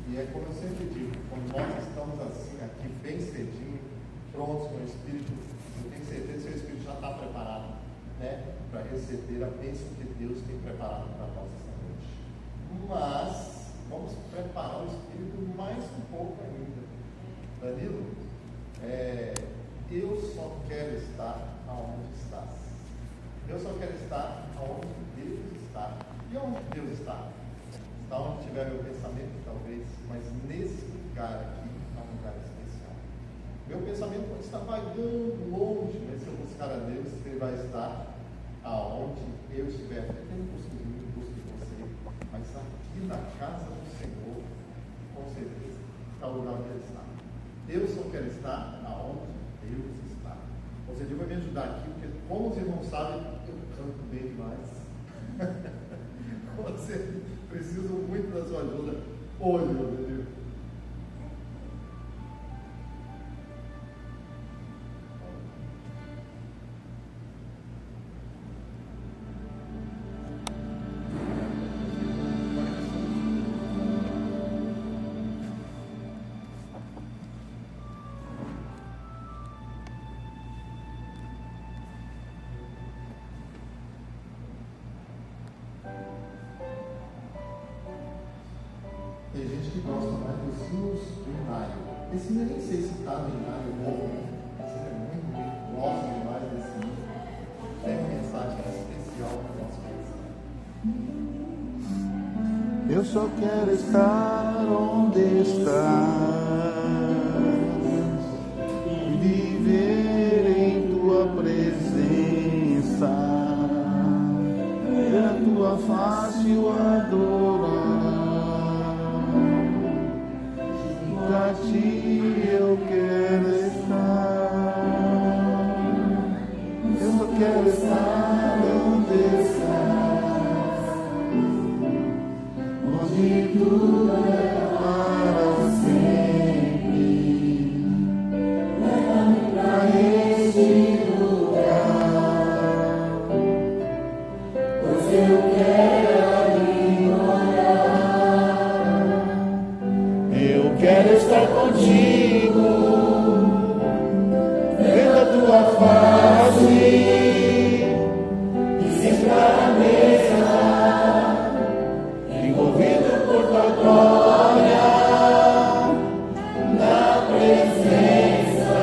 E é como eu sempre digo, quando nós estamos assim, aqui bem cedinho, prontos com o Espírito, eu tenho certeza que o Espírito já está preparado, né, para receber a bênção que Deus tem preparado para nós esta noite. Mas vamos preparar o Espírito mais um pouco ainda. Danilo, eu só quero estar aonde estás. Eu só quero estar aonde Deus está. E onde Deus está? Está onde tiver meu pensamento, talvez, mas nesse lugar aqui é um lugar especial. Meu pensamento pode estar vagando longe, mas se eu buscar a Deus, Ele vai estar aonde eu estiver. Eu não busco de mim, busco de você, mas aqui na casa do Senhor, com certeza, está o lugar onde Ele está. Eu só quero estar aonde Deus está. O Senhor vai me ajudar aqui, porque como os irmãos sabem, eu canto bem demais. Você precisa muito da sua ajuda hoje, meu Deus. Tem gente que gosta mais dos hinos do Inário. Esse eu nem sei se está no Inário novo. Esse é muito bonito. Gosto demais desse hino. Tem uma mensagem especial para o nosso coração. Eu só quero estar onde estás e viver em tua presença, ver a tua face e o adorar. Pra ti eu quero estar, eu só quero estar onde estás, onde tudo é para sempre. Leva-me pra este lugar, pois eu quero ali morar. Eu quero estar contigo, vendo a tua face e sentar à mesa, envolvido por tua glória, na presença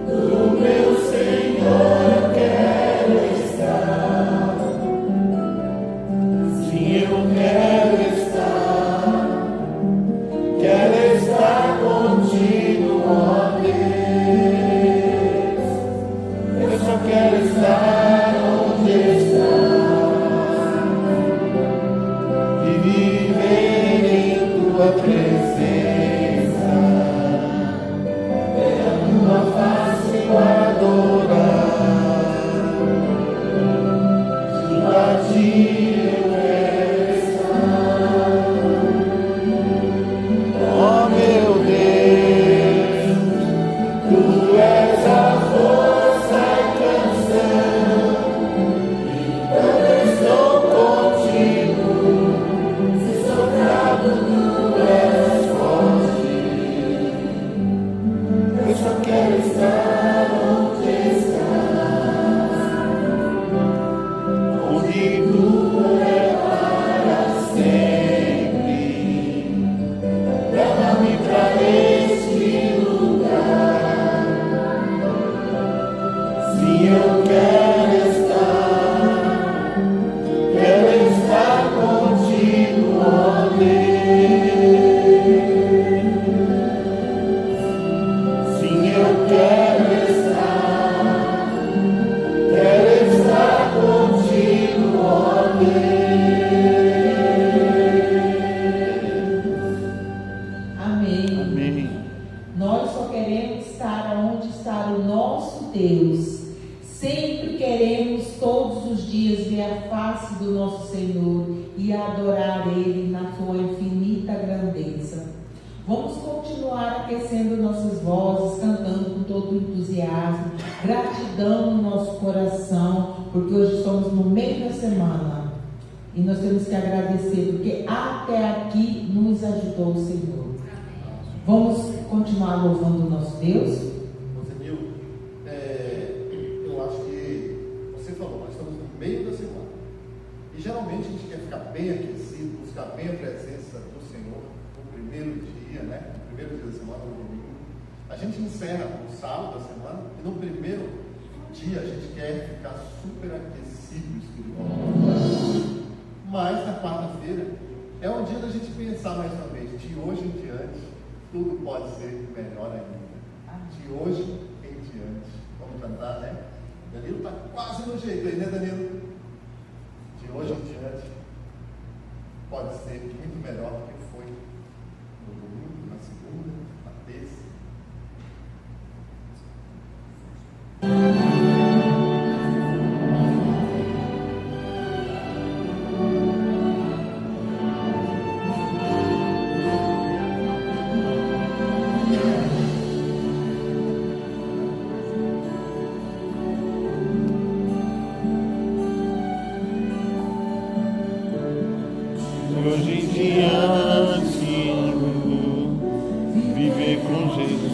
do meu Senhor. Eu quero estar, sim, eu quero estar. Quero estar contigo, ó Deus. Eu só quero estar onde estás e viver em tua presença, ver a tua face e adorar. Junto a ti eu quero estar. Oh meu Deus, tu és a força e canção, então eu estou contigo, se sou fraco tu és forte. Eu só quero estar onde estás, onde tu é para sempre. Leva-me pra este lugar, sim, eu quero estar contigo, ó Deus. Sim, eu quero estar contigo, ó Deus. Amém. Amém. Nós só queremos estar onde está o nosso Deus. Sempre queremos todos os dias ver a face do nosso Senhor e adorar Ele na sua infinita grandeza. Vamos continuar aquecendo nossas vozes, cantando com todo o entusiasmo, gratidão no nosso coração, porque hoje estamos no meio da semana. E nós temos que agradecer, porque até aqui nos ajudou o Senhor. Vamos continuar louvando o nosso Deus? Rosenil, eu acho que você falou, nós estamos no meio da semana. E geralmente a gente quer ficar bem aquecido, buscar bem a presença do Senhor no primeiro dia, né? No primeiro dia da semana, no domingo. A gente encerra o sábado da semana e no primeiro dia a gente quer ficar super aquecido espiritualmente. Mas na quarta-feira é um dia da gente pensar mais uma vez, de hoje em diante, tudo pode ser melhor ainda. De hoje em diante. Vamos cantar, né? Danilo está quase no jeito aí, né, Danilo? De hoje em diante, pode ser muito melhor do que foi no domingo, na segunda, na terça. Hoje em diante, viver com Jesus,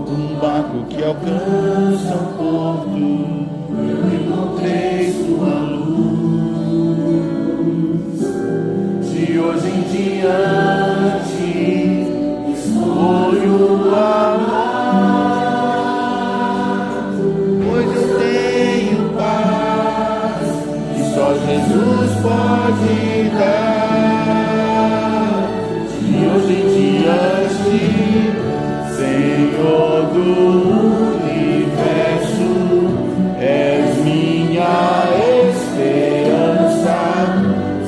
um barco que alcança o porto, eu encontrei sua luz. De hoje em diante, escolho amar, pois eu tenho paz. Só Jesus pode dar. De hoje em diante, Senhor do universo, és minha esperança.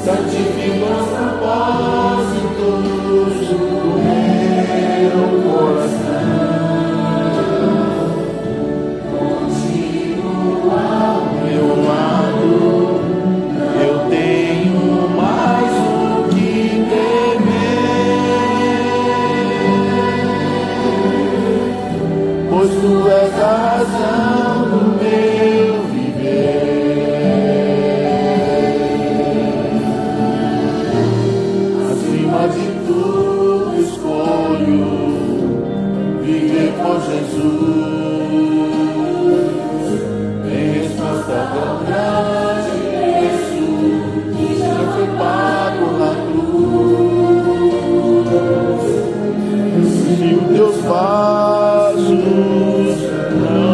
Santifica os propósitos do meu coração. Contigo ao meu lado, eu tenho mais o que temer, pois tu és a razão do meu viver. Acima de tudo escolho viver com Jesus. Em resposta tão grande que já foi pago na cruz. Sigo teus passos, não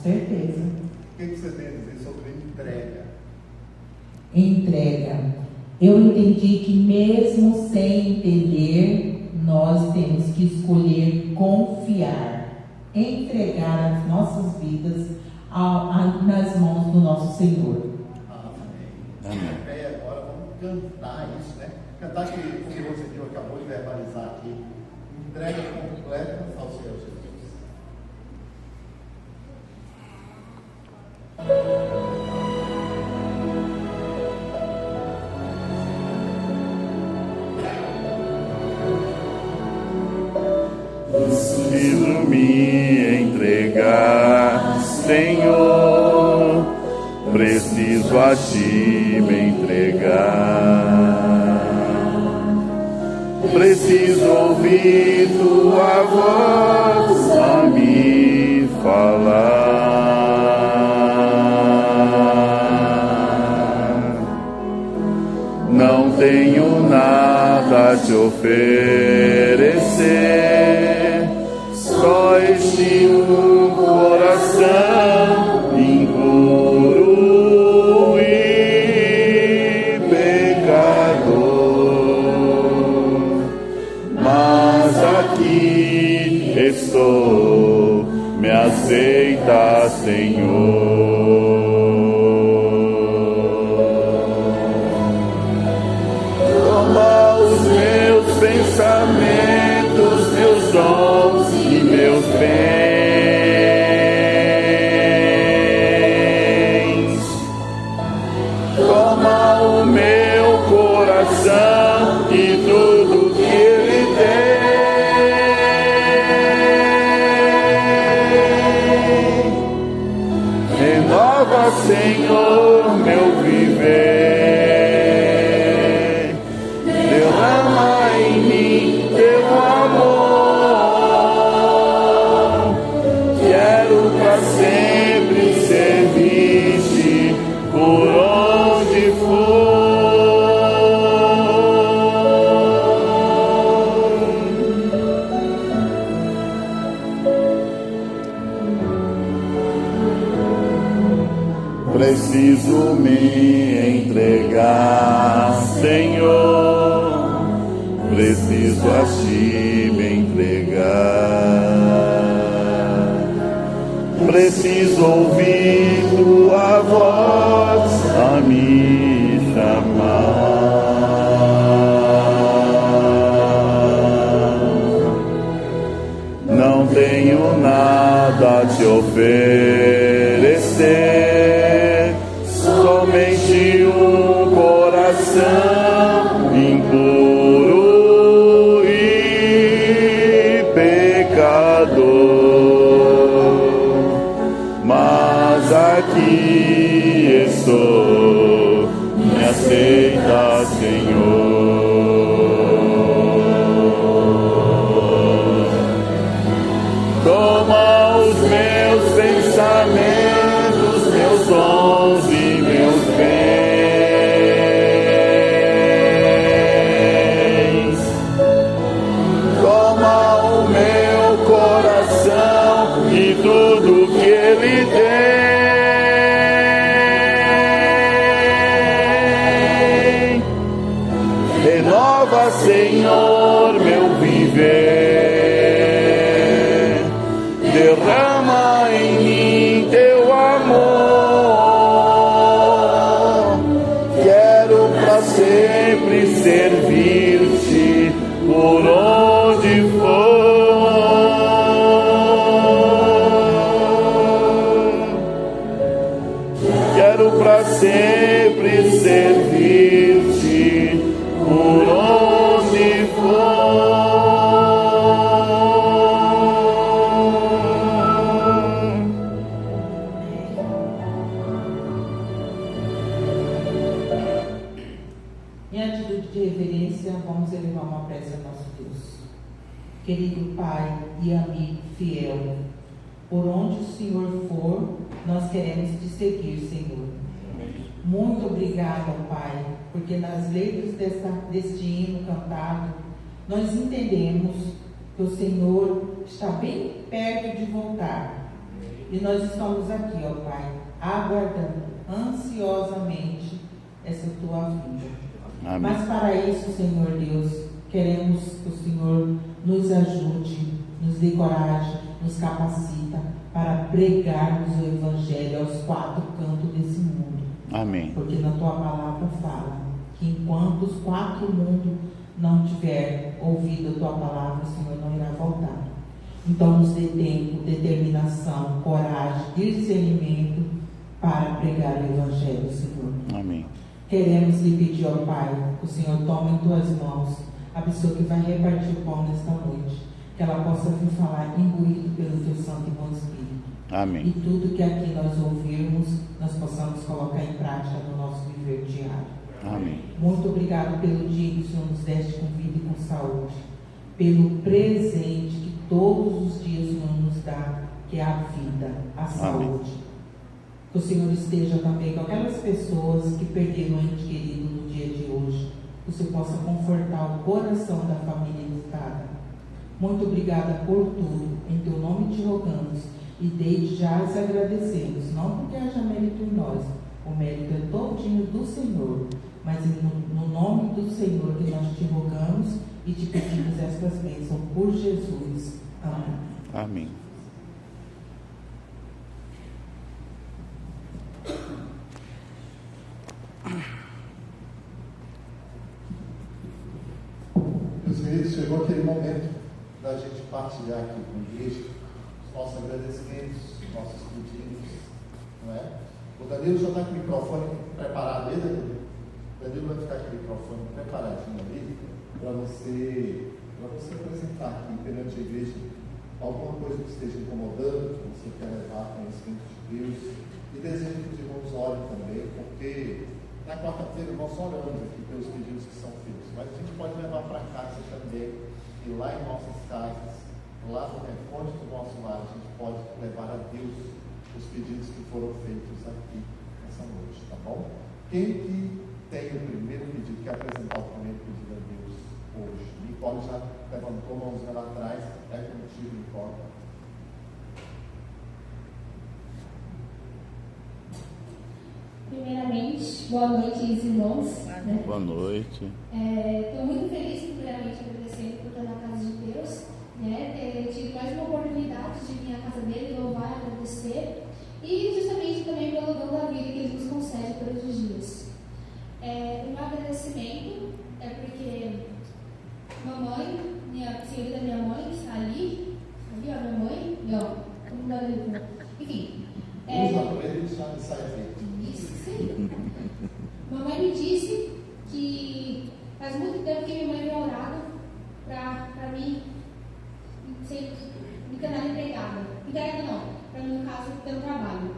certeza. O que você tem a dizer sobre entrega? Entrega. Eu entendi que mesmo sem entender, nós temos que escolher confiar, entregar as nossas vidas nas mãos do nosso Senhor. Amém. Agora vamos cantar isso, né? Cantar que, como você viu, acabou de verbalizar aqui, entrega completa ao Senhor Jesus. Preciso me entregar, Senhor, preciso a Ti me entregar, preciso ouvir Tua voz a me falar. Não tenho nada a Te oferecer, só este coração impuro e pecador. Mas aqui estou, me aceita, Senhor. Toma os meus pensamentos, meus dons e meus bens. Toma o meu coração e tudo que ele tem. Renova, Senhor, meu viver. Derrama em mim Teu amor. Quero pra sempre servir-te por onde for. Preciso me entregar, Senhor, preciso a Ti me entregar, preciso ouvir Tua voz a me chamar. Não tenho nada a Te oferecer, somente um coração impuro e pecador. Mas aqui estou, me aceita, Senhor. Toma os meus pensamentos, meus dons e meus bens. Toma o meu coração e tudo que ele tem. Renova, Senhor, meu viver. Derrama em mim Teu amor. Quero pra sempre servir-te por onde for. Quero pra sempre servir-te por onde for. Em atitude de reverência, vamos elevar uma prece ao nosso Deus. Querido Pai e amigo fiel, por onde o Senhor for, nós queremos te seguir, Senhor. Muito obrigada, Pai, porque nas letras deste hino cantado, nós entendemos que o Senhor está bem perto de voltar. E nós estamos aqui, ó Pai, aguardando ansiosamente essa tua vinda. Amém. Mas para isso, Senhor Deus, queremos que o Senhor nos ajude, nos dê coragem, nos capacita para pregarmos o Evangelho aos quatro cantos desse mundo. Amém. Porque na tua palavra fala que enquanto os quatro mundos não tiver ouvido a tua palavra, o Senhor não irá voltar. Então nos dê tempo, determinação, coragem, discernimento para pregar o Evangelho, Senhor. Amém. Queremos lhe pedir, ó Pai, que o Senhor tome em tuas mãos a pessoa que vai repartir o pão nesta noite, que ela possa vir falar imbuído pelo teu Santo e Bom Espírito. Amém. E tudo que aqui nós ouvirmos, nós possamos colocar em prática no nosso viver diário. Amém. Muito obrigado pelo dia que o Senhor nos deste com vida e com saúde, pelo presente que todos os dias o Senhor nos dá, que é a vida, a saúde. Que o Senhor esteja também com aquelas pessoas que perderam o ente querido no dia de hoje, que o Senhor possa confortar o coração da família lutada. Muito obrigada por tudo, em teu nome te rogamos e desde já os agradecemos, não porque haja mérito em nós, o mérito é todinho do Senhor, mas no nome do Senhor que nós te rogamos e te pedimos estas bênçãos por Jesus. Amém. Amém. Meus queridos, chegou aquele momento da gente partilhar aqui com a igreja os nossos agradecimentos, os nossos pedidos, não é? O Danilo já está com o microfone preparado aí, Danilo? O Danilo vai ficar com o microfone preparadinho ali para você apresentar aqui perante a igreja alguma coisa que esteja incomodando, que você quer levar conhecimento de Deus, e desejo que os irmãos orem também, porque na quarta-feira nós oramos aqui pelos pedidos que são feitos, mas a gente pode levar para casa também, e lá em nossas casas, lá no recorte do nosso lar, a gente pode levar a Deus os pedidos que foram feitos aqui nessa noite, tá bom? Quem que tem o primeiro pedido, quer apresentar o primeiro pedido a Deus hoje? Nicole já levantou a mãozinha lá atrás, é contigo, Nicole. Primeiramente, boa noite, irmãos. Né? Boa noite. Estou muito feliz, primeiramente, agradecendo por estar na casa de Deus. Né? Tive mais uma oportunidade de vir à casa dele, louvar, agradecer. E justamente também pelo dom da vida que ele nos concede todos os dias. O meu agradecimento é porque mamãe, a senhorita da minha mãe, está ali, ó, minha mãe, não, como dá ali, enfim. Sai feito. Isso, sim. Mamãe me disse que faz muito tempo que minha mãe me orava para mim me tornar empregada. Empregada não, para mim, no caso, ter um trabalho.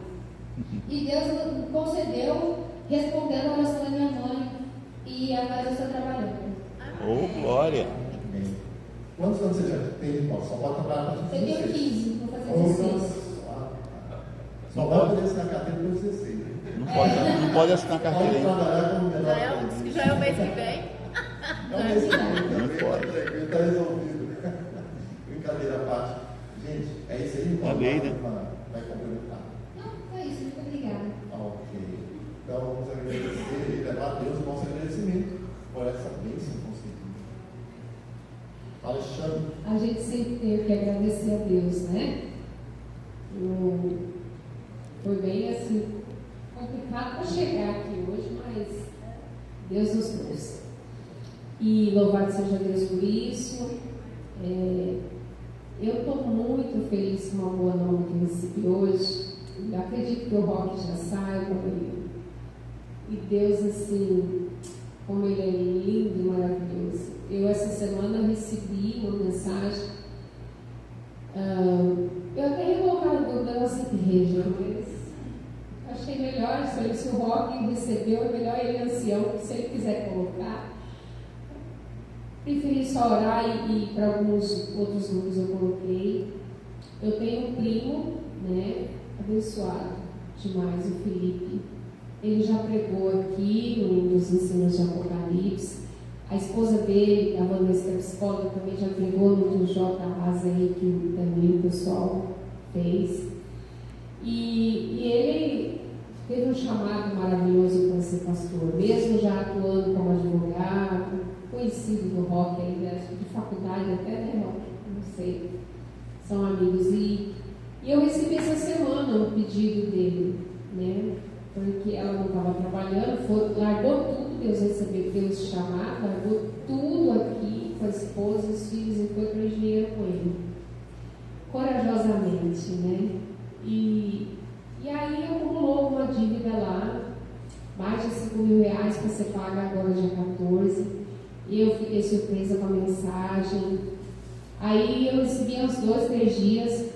E Deus me concedeu, respondendo a oração da minha mãe, e agora eu estou trabalhando. Oh, glória! Quantos anos você já tem, irmão? Só pode trabalhar para Eu tenho 15, vou fazer 16. Só pode assinar carteira para 16. Não pode assinar carteira Pode ainda. trabalhar como menor. Já é o mês que vem? É o mês que vem. Não pode. Está resolvido. Brincadeira à parte. Gente, é isso aí. É lei, né? Vai complementar. Não, é isso, muito obrigada. Ok. Então vamos agradecer e levar a Deus o nosso agradecimento por essa bênção concedida. Alexandre. A gente sempre tem que agradecer a Deus, né? Foi bem assim, complicado para chegar aqui hoje, mas Deus nos trouxe. E louvado seja Deus por isso. Eu estou muito feliz com a boa nova que eu recebi hoje. Eu acredito que o Roque já saiba. E Deus, assim, como Ele é lindo e maravilhoso. Eu, essa semana, recebi uma mensagem. Eu até ia colocar na dúvida da nossa igreja, mas achei melhor, se o Roque recebeu, é melhor ele ancião, se ele quiser colocar. Preferi só orar e para alguns outros números eu coloquei. Eu tenho um primo, né, abençoado demais, o Felipe. Ele já pregou aqui nos ensinos de Apocalipse. A esposa dele, a Vanessa, que é psicóloga, também já pregou no J. Asa aí, que também o pessoal fez. E ele teve um chamado maravilhoso para ser pastor, mesmo já atuando como advogado, conhecido do Rock ainda, de faculdade até, né, Rock? Não sei, são amigos. E eu recebi essa semana um pedido dele, né? Porque ela não estava trabalhando, largou tudo, Deus recebeu, Deus chamar, largou tudo aqui com a esposa e os filhos e foi para o engenheiro com ele, corajosamente, né? E aí acumulou uma dívida lá, mais de R$5.000 para ser paga agora dia 14. E eu fiquei surpresa com a mensagem. Aí eu recebi uns 2 dias.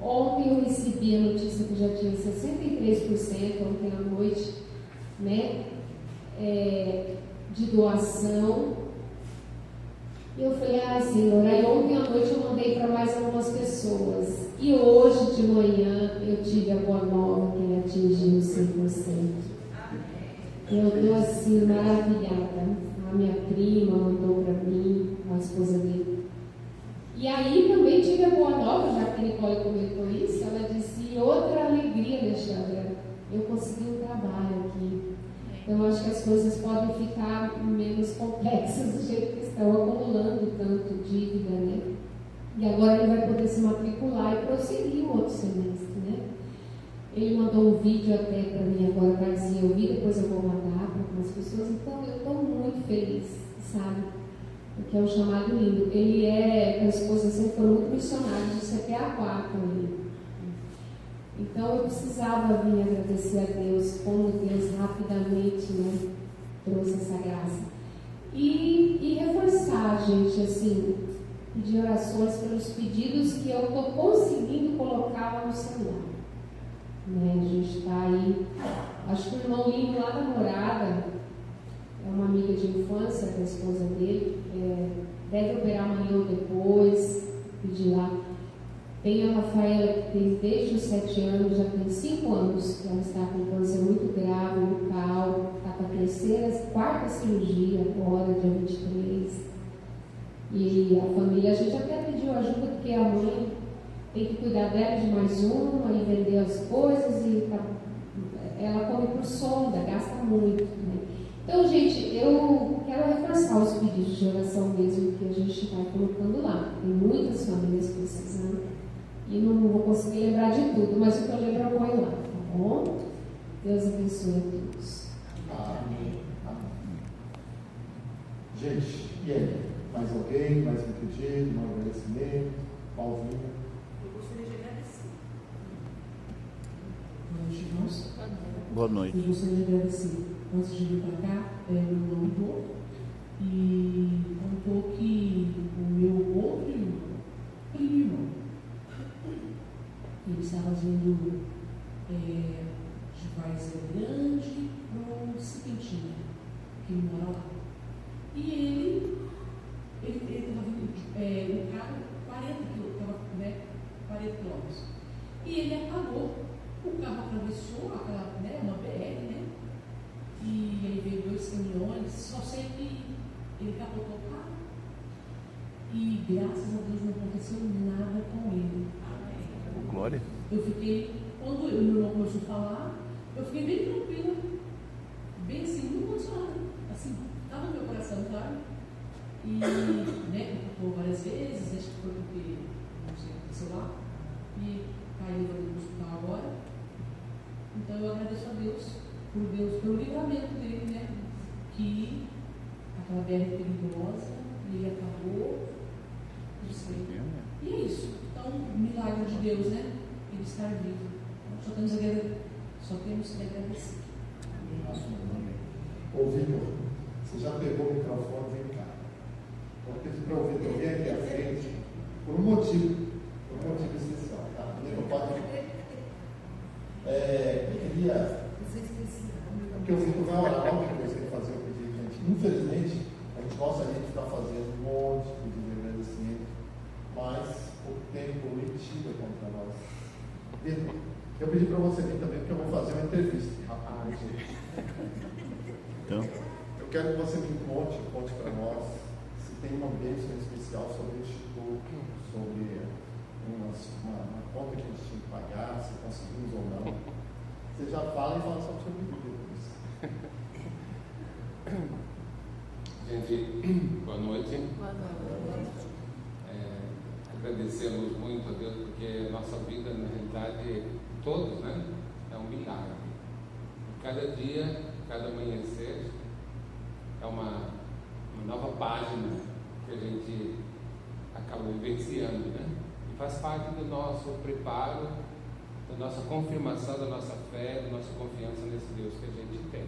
Ontem eu recebi a notícia que já tinha 63% ontem à noite, né? De doação. E eu falei, Senhor, aí ontem à noite eu mandei para mais algumas pessoas. E hoje de manhã eu tive a boa nova que ele atingiu 100%. Eu estou assim, maravilhada. A minha prima mandou para mim, a esposa dele. E aí também tive a boa nova, já que a Nicole comentou isso, ela disse, outra alegria, Alexandra, eu consegui um trabalho aqui. Então, eu acho que as coisas podem ficar menos complexas do jeito que estão, acumulando tanto dívida, né? E agora ele vai poder se matricular e prosseguir o outro semestre, né? Ele mandou um vídeo até para mim agora para dizer, eu vi, depois eu vou mandar para algumas pessoas. Então, eu estou muito feliz, sabe? Porque é um chamado lindo. Ele com a esposa sempre foram muito missionários de CPA4 ali. Então eu precisava vir agradecer a Deus, como Deus rapidamente, né, trouxe essa graça. E reforçar, gente, assim, pedir orações pelos pedidos que eu estou conseguindo colocar lá no celular. Né, a gente está aí, acho que o irmão lindo lá da morada, é uma amiga de infância da esposa dele, deve operar amanhã ou depois, pedir lá. Tem a Rafaela, que tem desde os 7 anos, já tem 5 anos, que ela está com câncer muito grave, bucal, está com a 4ª cirurgia agora, dia 23. E a família, a gente até pediu ajuda, porque a mãe tem que cuidar dela de mais uma e vender as coisas, e ela come por sonda, gasta muito, né? Então, gente, eu quero reforçar os pedidos de oração mesmo que a gente vai colocando lá. Tem muitas famílias precisando. E não vou conseguir lembrar de tudo, mas o que eu lembro eu ponho lá, tá bom? Deus abençoe a todos. Amém. Amém. Gente, e aí? Mais alguém? Mais um pedido? Mais um agradecimento? Paulinho? Eu gostaria de agradecer. Boa noite, irmãos. Boa noite. Eu gostaria de agradecer. Antes de vir para cá, meu nome Dô, e contou que o meu outro irmão, ele estava vindo de Várzea Grande para o Cipentina, que ele mora lá. E ele estava vindo, o carro 40 quilômetros. E ele apagou. O carro atravessou uma BR, né? E aí veio 2 caminhões, só sei que ele capotou o carro. E graças a Deus não aconteceu nada com ele. Glória. Eu fiquei, quando o meu irmão começou a falar, eu fiquei bem tranquila, bem assim, não aconteceu nada. Assim, estava no meu coração, claro. E, né, capotou várias vezes, acho que foi porque, não sei, aconteceu lá. E caiu no hospital agora. Então eu agradeço a Deus pelo livramento dele, né? Que aquela BR perigosa, ele acabou, não sei. E é isso. Então, milagre de Deus, né? Ele estar vivo. Então, só temos que agradecer. Ô Vitor, você já pegou o microfone, vem cá. Eu pedi para o Vitor vir aqui à frente por um motivo especial, tá? Vitor, pode. Eu queria. Porque o Vitor vai orar logo depois que ele fazer o pedido, gente. Infelizmente, a gente gosta de estar fazendo um monte de pedido de agradecimento, mas o tempo letivo é contra nós. Vitor, eu pedi para você vir também, porque eu vou fazer uma entrevista. Rapaz, Então, eu quero que você me conte para nós se tem uma bênção especial sobre o Instituto, sobre uma conta que a gente tinha que pagar, se conseguimos ou não. Você já fala e fala só para o seu pedido depois. Gente, boa noite. Boa noite. Agradecemos muito a Deus, porque a nossa vida, na realidade, todos, né? É um milagre. Cada dia, cada amanhecer, é uma nova página que a gente acaba vivenciando, né? E faz parte do nosso preparo, da nossa confirmação, da nossa fé, da nossa confiança nesse Deus que a gente tem.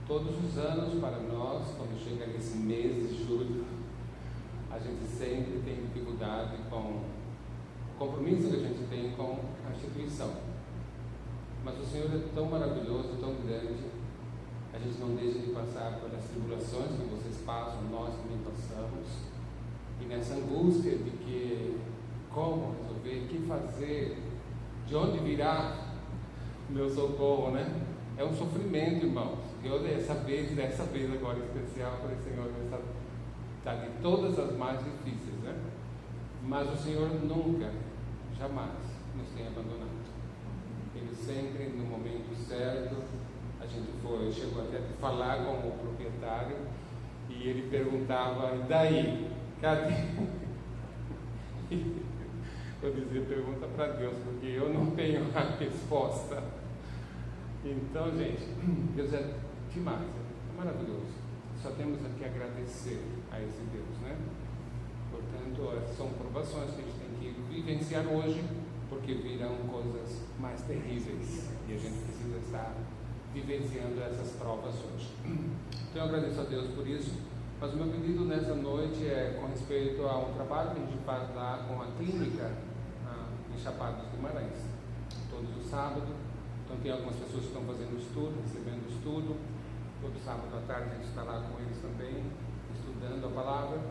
Todos os anos, para nós, quando chega nesse mês de julho, a gente sempre tem dificuldade com o compromisso que a gente tem com a instituição. Mas o Senhor é tão maravilhoso, tão grande, a gente não deixa de passar pelas tribulações que vocês passam, nós também passamos, e nessa angústia de que como resolver, o que fazer, de onde virá o meu socorro, né? É um sofrimento, irmãos. Eu dessa vez agora especial, falei, Senhor, essa está de todas as mais difíceis, né? Mas o Senhor nunca, jamais nos tem abandonado. Ele sempre, no momento certo, a gente chegou até a falar com o proprietário e ele perguntava, e daí? Cadê? Eu dizia, pergunta para Deus, porque eu não tenho a resposta. Então, gente, Deus é demais, é maravilhoso. Só temos aqui agradecer a esse Deus, né? Portanto, são provações que a gente tem que vivenciar hoje, porque virão coisas mais terríveis e a gente precisa estar vivenciando essas provas hoje. Então, eu agradeço a Deus por isso, mas o meu pedido nessa noite é com respeito a um trabalho que a gente faz lá com a clínica em Chapada dos Guimarães, todos os sábados. Então, tem algumas pessoas que estão fazendo estudo, recebendo estudo. Todo sábado à tarde a gente está lá com eles também, estudando a palavra.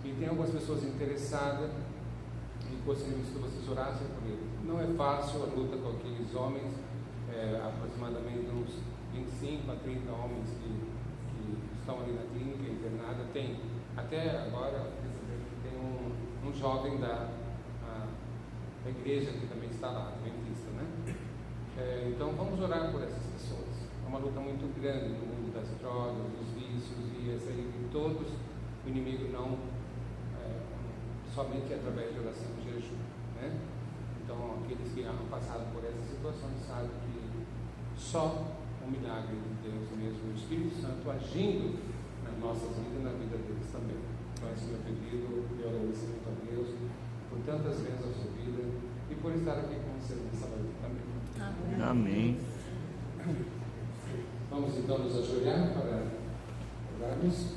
E tem algumas pessoas interessadas e gostaríamos que vocês orassem por eles. Não é fácil a luta com aqueles homens, aproximadamente uns 25 a 30 homens que estão ali na clínica internada. Tem, até agora, tem um jovem da igreja que também está lá, adventista, né? Então vamos orar por essas pessoas. É uma luta muito grande no mundo das drogas, dos vícios e essa aí de todos. O inimigo não somente através de oração e jejum, né? Então aqueles que han passado por essas situações sabem que só o milagre de Deus mesmo, o Espírito Santo agindo nas nossas vidas e na vida deles também. Então esse é o meu pedido de agradecimento a Deus por tantas vezes a sua vida e por estar aqui com vocês nessa noite também. Amém. Vamos então nos ajoelhar para orarmos.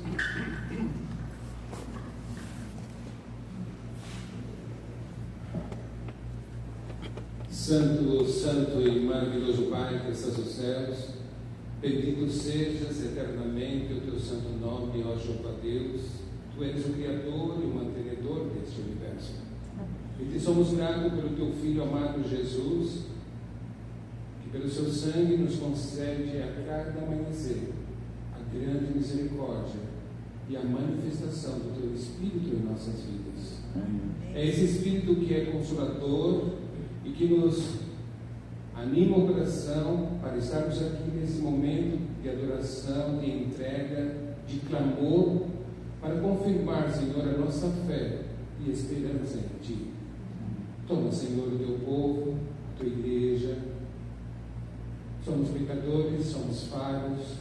Santo, santo e maravilhoso Pai que estás nos céus, bendito sejas eternamente o teu santo nome, ó Jeová Deus. Tu és o Criador e o mantenedor deste universo. E te somos gratos pelo teu Filho amado Jesus, que pelo seu sangue nos concede a cada amanhecer a grande misericórdia e a manifestação do teu Espírito em nossas vidas. É esse Espírito que é consolador e que nos anima o coração para estarmos aqui nesse momento de adoração, de entrega, de clamor, para confirmar, Senhor, a nossa fé e esperança em Ti. Toma, Senhor, o Teu povo, a Tua igreja. Somos pecadores, somos falhos,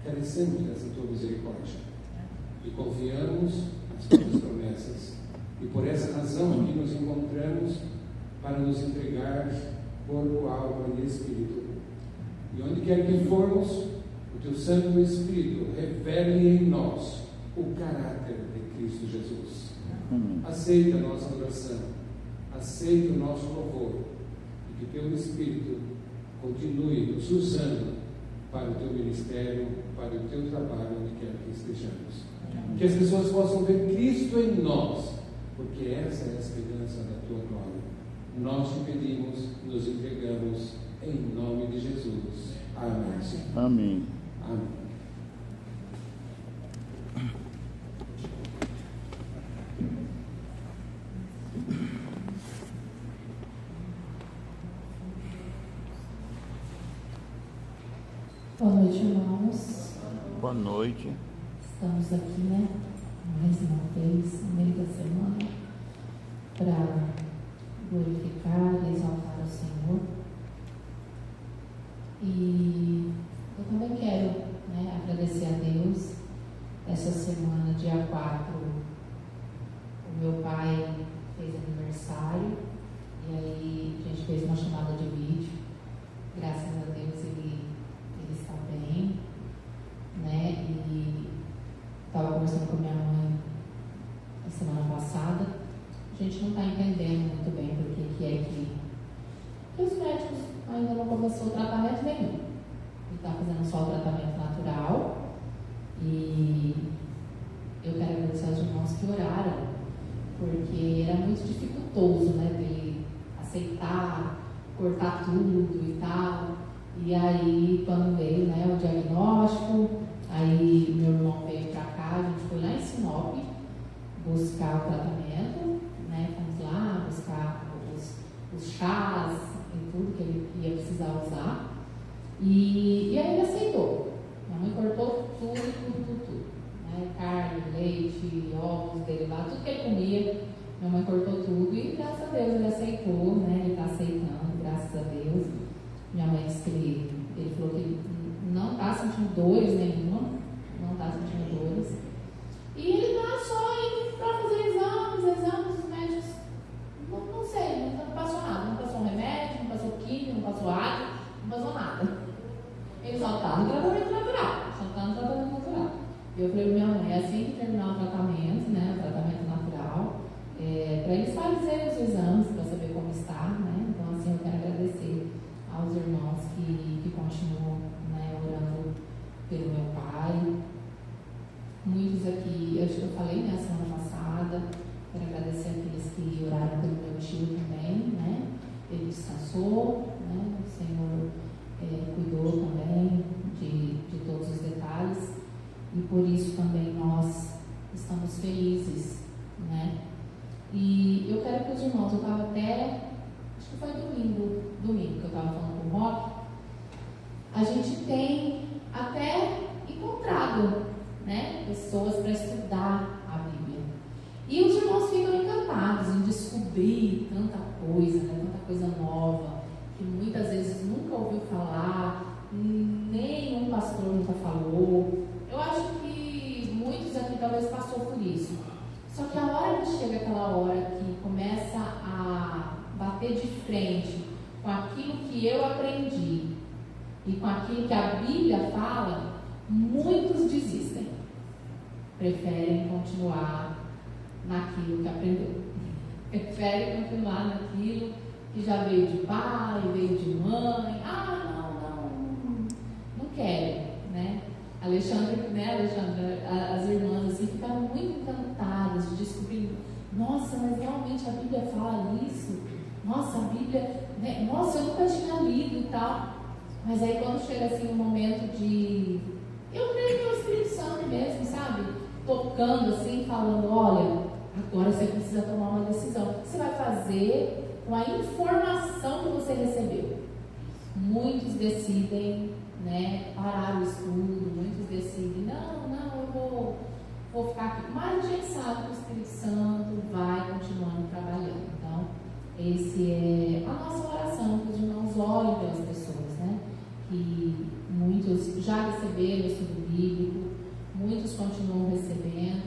carecemos dessa Tua misericórdia e confiamos nas Tuas promessas. E por essa razão aqui nos encontramos para nos entregar corpo, alma e espírito. E onde quer que formos, o Teu Santo Espírito revele em nós o caráter de Cristo Jesus. Aceita a nossa oração, aceita o nosso louvor e que Teu Espírito continue nos usando para o Teu ministério, para o Teu trabalho, onde quer que estejamos. Que as pessoas possam ver Cristo em nós, porque essa é a esperança da Tua glória. Nós te pedimos, nos entregamos em nome de Jesus. Amém. Amém. Amém. Boa noite, irmãos. Boa noite. Estamos aqui, né? Mais uma vez, no meio da semana, para glorificar e exaltar o Senhor. E eu também quero, né, agradecer a Deus. Essa semana, dia 4, o meu pai fez aniversário. E aí a gente fez uma chamada de vídeo. Graças a Deus ele está bem, né? E estava conversando com minha mãe na semana passada. A gente não está entendendo muito bem por que é que os médicos ainda não começou o tratamento nenhum. Ele está fazendo só o tratamento natural. E eu quero agradecer aos irmãos que oraram, porque era muito dificultoso, né? Dele aceitar, cortar tudo e tal. E aí, quando veio, né, o diagnóstico, aí meu irmão veio pra cá, a gente foi lá em Sinop buscar o tratamento, né? Fomos lá buscar os chás e tudo que ele ia precisar usar. E aí ele aceitou. Minha mãe cortou tudo. Né? Carne, leite, ovos, derivados, tudo que ele comia. Minha mãe cortou tudo e graças a Deus ele aceitou, né? Ele está aceitando, graças a Deus. Minha mãe disse que ele falou que não está sentindo dores nenhuma, não está sentindo dores. E ele está só indo para fazer exames, os médicos, não sei, não passou nada, não passou remédio, não passou química, não passou água, não passou nada. Ele só está no tratamento natural, E eu falei para minha mãe, assim que terminar o tratamento, né, o tratamento natural, para eles fazerem os exames, para saber como está, né? Então, assim, eu quero agradecer aos irmãos que continuam, né, orando pelo meu pai. Muitos aqui, acho que eu falei, né, semana passada, quero agradecer aqueles que oraram pelo meu tio também, né? Ele descansou, né? O Senhor cuidou também de todos os detalhes e por isso também nós estamos felizes, né? E eu quero que os irmãos, eu estava até, acho que foi domingo que eu estava falando com o Rock, a gente tem até encontrado, né, pessoas para estudar a Bíblia. E os irmãos ficam encantados em descobrir tanta coisa, né, tanta coisa nova, que muitas vezes nunca ouviu falar, nenhum pastor nunca falou. Eu acho que muitos aqui talvez passou por isso. Só que a hora que chega aquela hora que começa a bater de frente com aquilo que eu aprendi e com aquilo que a Bíblia fala, muitos desistem. Preferem continuar naquilo que aprendeu. Preferem continuar naquilo que já veio de pai, veio de mãe. Não quero, né? Alexandra, as irmãs assim, ficaram muito encantadas de descobrir, nossa, mas realmente a Bíblia fala isso? Nossa, a Bíblia, né? Nossa, eu nunca tinha lido e tal. Mas aí quando chega assim um momento de, eu creio que é o Espírito Santo mesmo, sabe? Tocando assim, falando, olha, agora você precisa tomar uma decisão. O que você vai fazer com a informação que você recebeu? Muitos decidem, né, parar o estudo, muitos decidem, não, eu vou ficar aqui. Mas a gente sabe que o Espírito Santo vai continuando trabalhando. Então, esse é a nossa oração, que os irmãos olhem pelas pessoas, né? Que muitos já receberam o estudo bíblico, muitos continuam recebendo,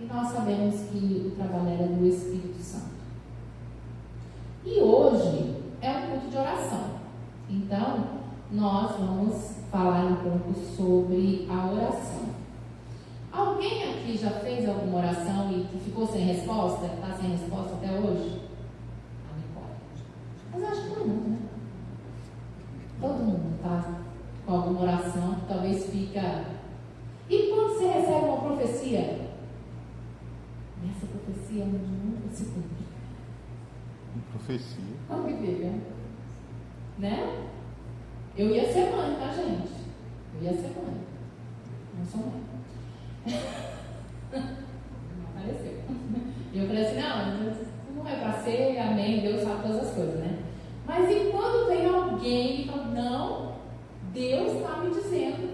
e nós sabemos que o trabalho é do Espírito Santo. E hoje é um culto de oração. Então, nós vamos falar um pouco sobre a oração. Alguém aqui já fez alguma oração e ficou sem resposta? Está sem resposta até hoje? A Nicole. Mas acho que todo mundo, né? Todo mundo está com alguma oração que talvez fica. E quando você recebe uma profecia? Essa profecia nunca se cumpre. Profecia. Olha que fica, né? Eu ia ser mãe, tá, gente? Eu ia ser mãe. Não sou mãe. Não apareceu. E eu falei assim, não é para ser, amém, Deus sabe todas as coisas, né? Mas e quando vem alguém e fala, não, Deus está me dizendo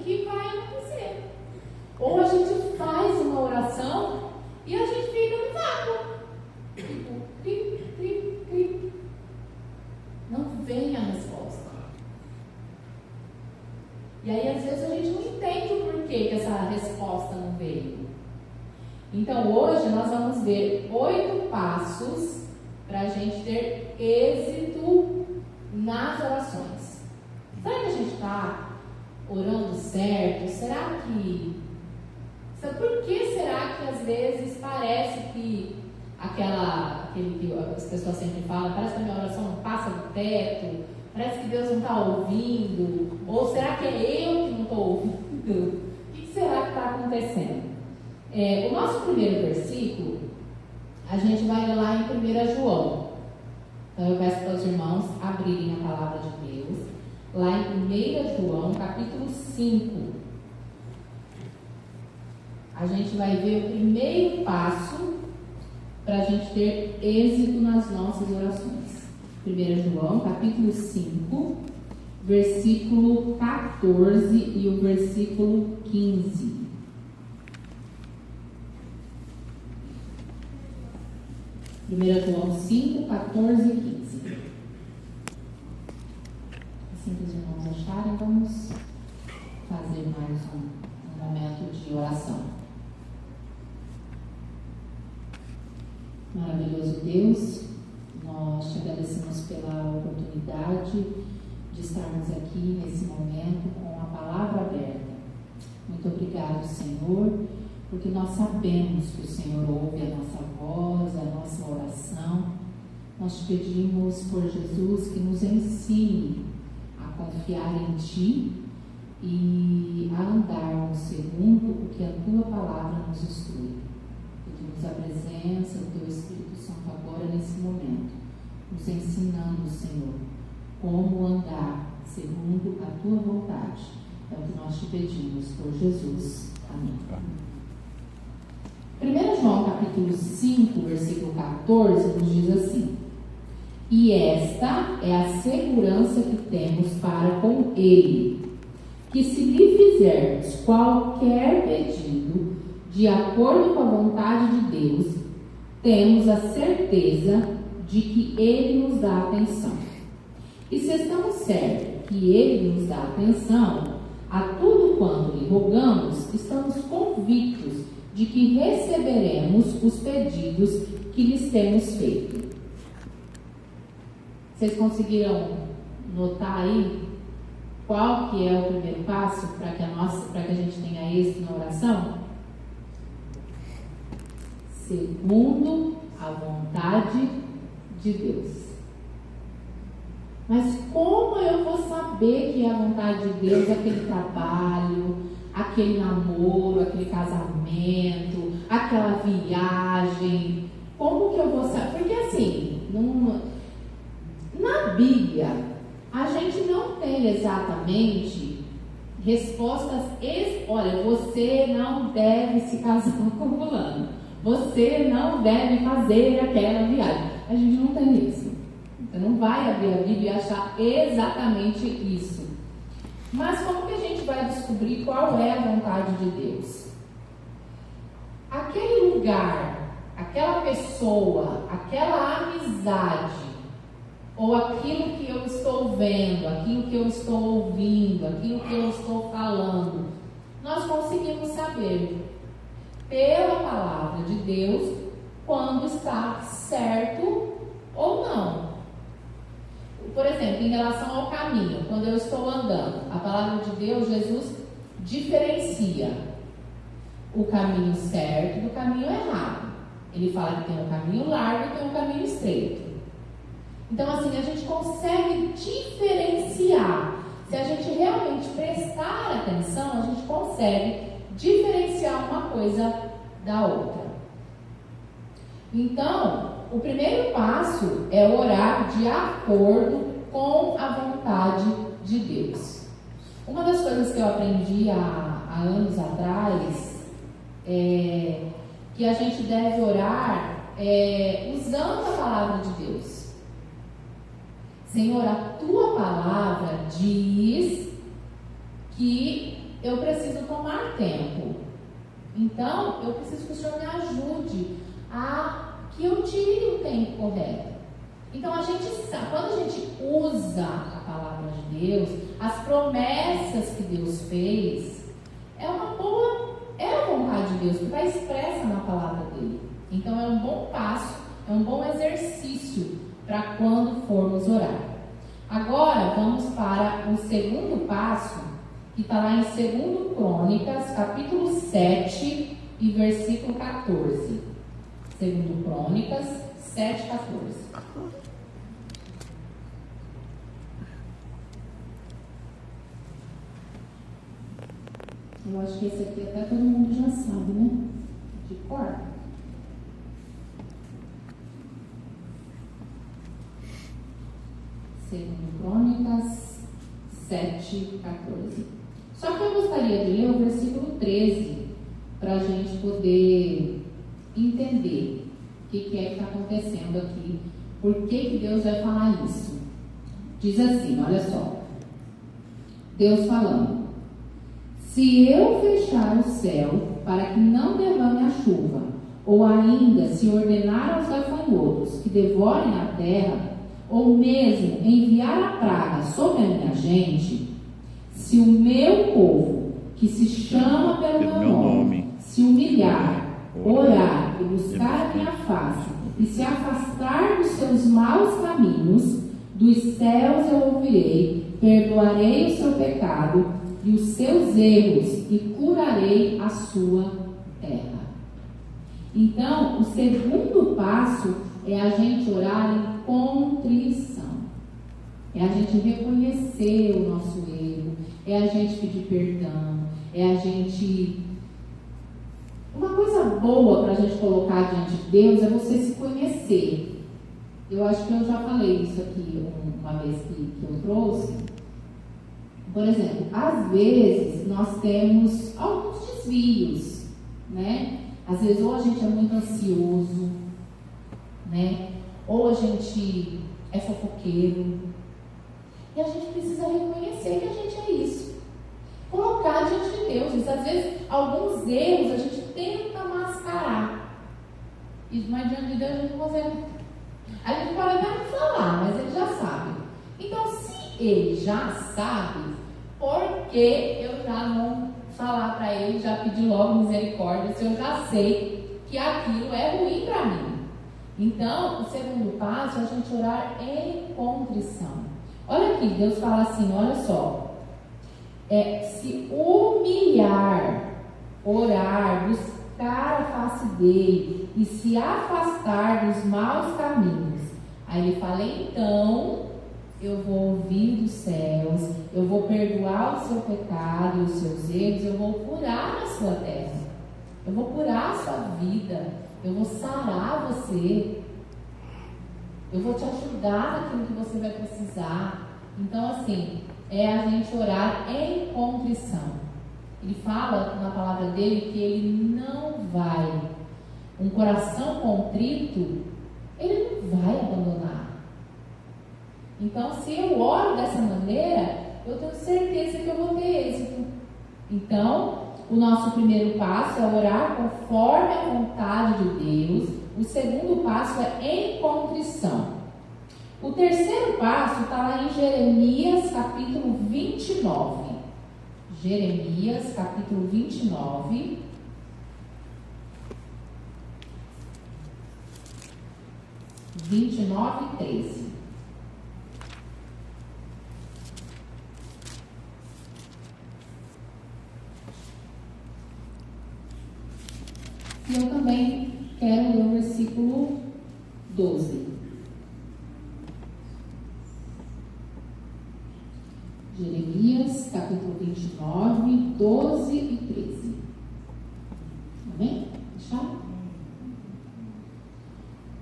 E aí, às vezes, a gente não entende o porquê que essa resposta não veio. Então, hoje, nós vamos ver 8 passos para a gente ter êxito nas orações. Será que a gente está orando certo? Por que será que, às vezes, parece que aquele que as pessoas sempre falam, parece que a minha oração não passa do teto, parece que Deus não está ouvindo, ou será que é eu que não estou ouvindo? O que será que está acontecendo? O nosso primeiro versículo, a gente vai ler lá em 1 João. Então eu peço para os irmãos abrirem a palavra de Deus, lá em 1 João, capítulo 5. A gente vai ver o primeiro passo para a gente ter êxito nas nossas orações. 1 João, capítulo 5, versículo 14 e o versículo 15. João 5, 14 e 15. Assim que os irmãos acharem, vamos fazer mais um momento de oração. Maravilhoso Deus, nós te agradecemos pela oportunidade de estarmos aqui nesse momento com a palavra aberta. Muito obrigado, Senhor, porque nós sabemos que o Senhor ouve a nossa voz, a nossa oração. Nós te pedimos por Jesus que nos ensine a confiar em Ti e a andarmos segundo o que a Tua palavra nos instrui. Pedimos a presença do Teu Espírito Santo agora nesse momento, nos ensinando, Senhor, como andar segundo a Tua vontade. É o que nós te pedimos por Jesus. Amém. 1 João capítulo 5, versículo 14, nos diz assim: e esta é a segurança que temos para com Ele, que se lhe fizermos qualquer pedido de acordo com a vontade de Deus, temos a certeza de que Ele nos dá atenção. E se estamos certos que Ele nos dá atenção a tudo quanto lhe rogamos, estamos convictos de que receberemos os pedidos que lhes temos feito. Vocês conseguiram notar aí qual que é o primeiro passo para que a gente tenha êxito na oração? Segundo a vontade de Deus. Mas como eu vou saber que é a vontade de Deus, aquele trabalho, aquele namoro, aquele casamento, aquela viagem? Como que eu vou saber? Porque assim, na Bíblia, a gente não tem exatamente respostas. Olha, você não deve se casar com fulano. Você não deve fazer aquela viagem. A gente não tem isso. Você não vai abrir a Bíblia e achar exatamente isso. Mas como que a gente vai descobrir qual é a vontade de Deus? Aquele lugar, aquela pessoa, aquela amizade, ou aquilo que eu estou vendo, aquilo que eu estou ouvindo, aquilo que eu estou falando, nós conseguimos saber pela palavra de Deus quando está certo ou não. Por exemplo, em relação ao caminho, quando eu estou andando, a palavra de Deus, Jesus diferencia o caminho certo do caminho errado. Ele fala que tem um caminho largo e tem um caminho estreito. Então, assim, a gente consegue diferenciar. Se a gente realmente prestar atenção, a gente consegue diferenciar uma coisa da outra. Então, o primeiro passo é orar de acordo com a vontade de Deus. Uma das coisas que eu aprendi há anos atrás é que a gente deve orar usando a palavra de Deus. Senhor, a Tua palavra diz que eu preciso tomar tempo. Então, eu preciso que o Senhor me ajude a que eu tire o tempo correto. Então, a gente sabe, quando a gente usa a palavra de de Deus, as promessas que Deus fez, é a vontade de Deus que está expressa na palavra dele. Então é um bom passo, é um bom exercício para quando formos orar. Agora vamos para o segundo passo, que está lá em 2 Crônicas, capítulo 7 e versículo 14. 2 Crônicas 7, 14. Eu acho que esse aqui até todo mundo já sabe, né? De cor. Segundo Crônicas 7, 14. Só que eu gostaria de ler o versículo 13 para a gente poder entender o que é que está acontecendo aqui. Por que Deus vai falar isso? Diz assim, olha só. Deus falando: se eu fechar o céu para que não derrame a chuva, ou ainda se ordenar aos gafanhotos que devorem a terra, ou mesmo enviar a praga sobre a minha gente, se o meu povo, que se chama pelo meu nome, se humilhar, orar e buscar a minha face, e se afastar dos seus maus caminhos, dos céus eu ouvirei, perdoarei o seu pecado e os seus erros e curarei a sua terra. Então, o segundo passo é a gente orar em contrição. É a gente reconhecer o nosso erro, é a gente pedir perdão, é a gente... Uma coisa boa para a gente colocar diante de Deus é você se conhecer. Eu acho que eu já falei isso aqui uma vez que eu trouxe. Por exemplo, às vezes nós temos alguns desvios, né? Às vezes ou a gente é muito ansioso, né? Ou a gente é fofoqueiro. E a gente precisa reconhecer que a gente é isso. Colocar diante de Deus. Às vezes, alguns erros a gente tenta mascarar. Mas diante de Deus a gente não consegue. A gente pode até não falar, mas ele já sabe. Então, se ele já sabe, por que eu já não falar para ele, já pedir logo misericórdia, se eu já sei que aquilo é ruim para mim? Então, o segundo passo é a gente orar em contrição. Olha aqui, Deus fala assim, olha só. Se humilhar, orar, buscar a face dele e se afastar dos maus caminhos. Aí ele fala, então eu vou ouvir dos céus, eu vou perdoar o seu pecado e os seus erros, eu vou curar a sua terra, eu vou curar a sua vida, eu vou sarar você, eu vou te ajudar naquilo que você vai precisar. Então, assim, é a gente orar em contrição. Ele fala na palavra dele que ele não vai, um coração contrito, ele não vai abandonar. Então, se eu oro dessa maneira, eu tenho certeza que eu vou ter êxito. Então, o nosso primeiro passo é orar conforme a vontade de Deus. O segundo passo é em contrição. O terceiro passo está lá em Jeremias, capítulo 29. Jeremias, capítulo 29. (29, 13). E eu também quero ler o versículo 12. Jeremias, capítulo 29, 12 e 13. Amém? Deixaram?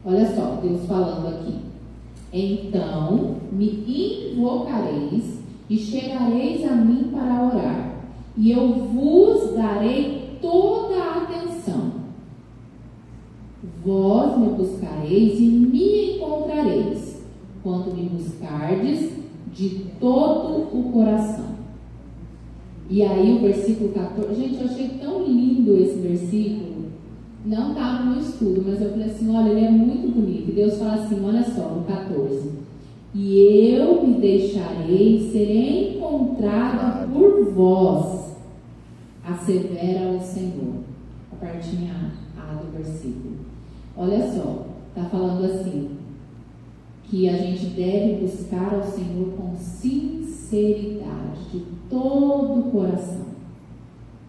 Olha só, Deus falando aqui. Então me invocareis e chegareis a mim para orar, e eu vos darei toda a atenção. Vós me buscareis e me encontrareis, quando me buscardes de todo o coração. E aí o versículo 14, gente, eu achei tão lindo esse versículo. Não está no meu estudo, mas eu falei assim, olha, ele é muito bonito. E Deus fala assim, olha só, no 14: e eu me deixarei ser encontrado por vós, assevera o Senhor. A partinha A do versículo. Olha só, está falando assim, que a gente deve buscar ao Senhor com sinceridade, de todo o coração.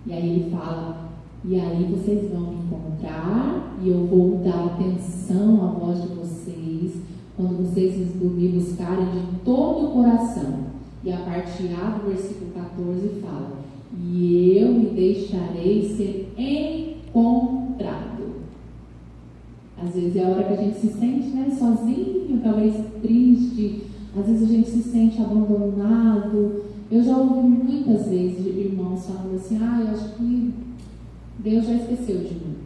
E aí ele fala, e aí vocês vão me encontrar, e eu vou dar atenção à voz de vocês, quando vocês me buscarem de todo o coração. E a parte A do versículo 14 fala, e eu me deixarei ser encontrado. Às vezes é a hora que a gente se sente, né, sozinho, talvez triste, às vezes a gente se sente abandonado. Eu já ouvi muitas vezes irmãos falando assim, eu acho que Deus já esqueceu de mim.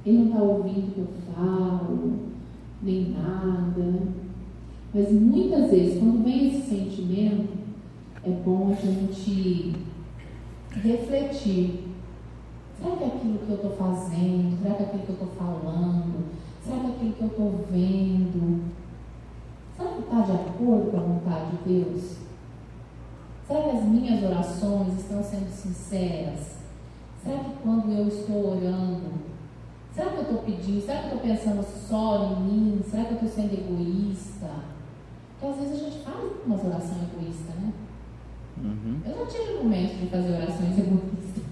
Ele não está ouvindo o que eu falo, nem nada. Mas muitas vezes, quando vem esse sentimento, é bom a gente refletir. Será que é aquilo que eu estou fazendo? Será que é aquilo que eu estou falando? Será que é aquilo que eu estou vendo? Será que está de acordo com a vontade de Deus? Será que as minhas orações estão sendo sinceras? Será que quando eu estou orando, será que eu estou pedindo? Será que eu estou pensando só em mim? Será que eu estou sendo egoísta? Porque às vezes a gente faz umas orações egoístas, né? Eu já tive momentos de fazer orações egoístas.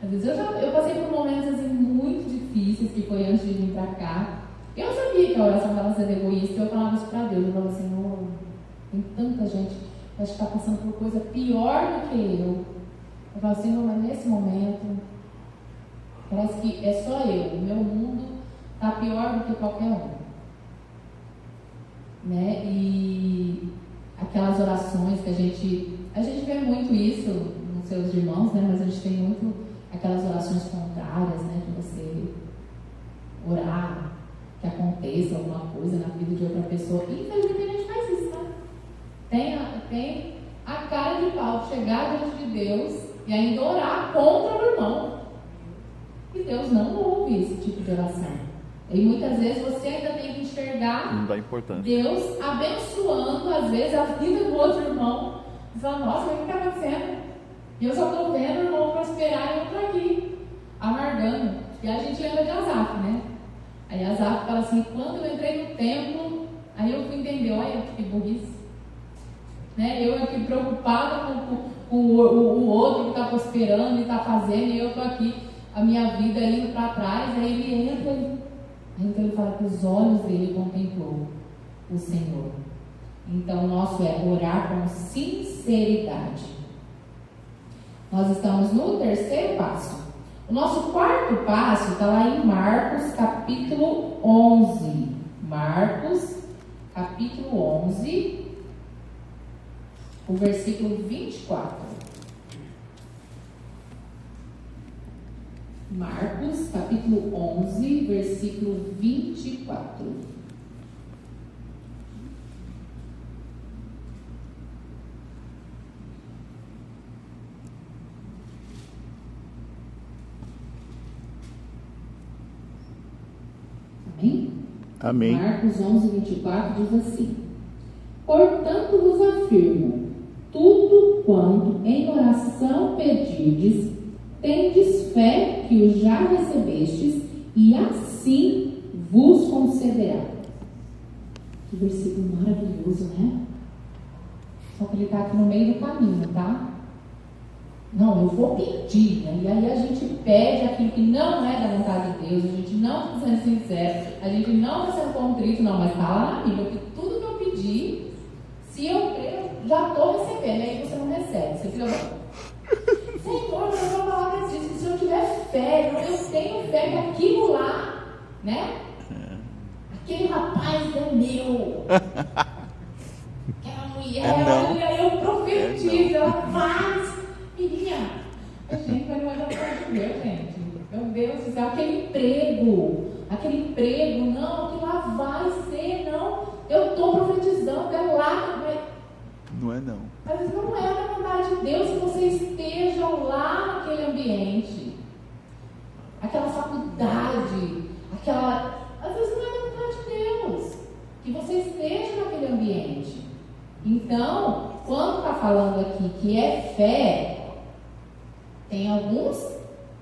Às vezes eu passei por momentos assim, muito difíceis, que foi antes de vir para cá. Eu sabia que a oração estava sendo egoísta, eu falava isso para Deus. Eu falava assim, tem tanta gente que acho que está passando por coisa pior do que eu. Eu falava assim, mas nesse momento, parece que é só eu. O meu mundo está pior do que qualquer um. Né? E aquelas orações que a gente vê muito isso nos seus irmãos, né? Mas a gente tem muito aquelas orações contrárias, né? De você orar, que aconteça alguma coisa na vida de outra pessoa. Infelizmente a gente faz isso, né? Tem a cara de pau de chegar diante de Deus e ainda orar contra o irmão. E Deus não ouve esse tipo de oração. E muitas vezes você ainda tem que enxergar Não dá importância. Deus abençoando, às vezes, a vida do outro irmão. Você fala, nossa, o que está acontecendo? E eu só estou vendo o irmão prosperar e eu estou aqui, amargando. E a gente lembra de Asaf, né? Aí Asaf fala assim, quando eu entrei no templo, aí eu fui entender, olha que burrice. Né? Eu aqui preocupada com o outro que está prosperando e está fazendo, e eu estou aqui, a minha vida indo para trás. Aí ele entra, então ele fala que os olhos dele contemplou o Senhor. Então, o nosso é orar com sinceridade. Nós estamos no terceiro passo. O nosso quarto passo está lá em Marcos, capítulo 11. Marcos, capítulo 11, o versículo 24. Marcos, capítulo 11, versículo 24. Amém. Marcos 11, 24 diz assim: portanto vos afirmo, tudo quanto em oração pedirdes, tendes fé que o já recebestes, e assim vos concederá. Que versículo maravilhoso, né? Só que ele está aqui no meio do caminho, tá? Não, eu vou pedir, né? E aí a gente pede aquilo que não é da vontade de Deus, a gente não está sendo sincero, a gente não está sendo contrito, não, mas está lá na Bíblia que tudo que eu pedi, se eu crer, eu já estou recebendo, aí você não recebe. Você fica, Senhor, mas a palavra diz que se eu tiver fé, eu tenho fé que aquilo lá, né? Aquele rapaz é meu. Aquela mulher, eu profetizo, ela faz. Menina, gente, mas não é da parte de Deus, gente. Meu Deus do céu, aquele emprego, não, que lá vai ser, não. Eu estou profetizando, é lá, mas Não é não. Mas não é da vontade de Deus que você esteja lá naquele ambiente. Aquela faculdade, às vezes não é da vontade de Deus. que você esteja naquele ambiente. Então, quando está falando aqui que é fé, tem alguns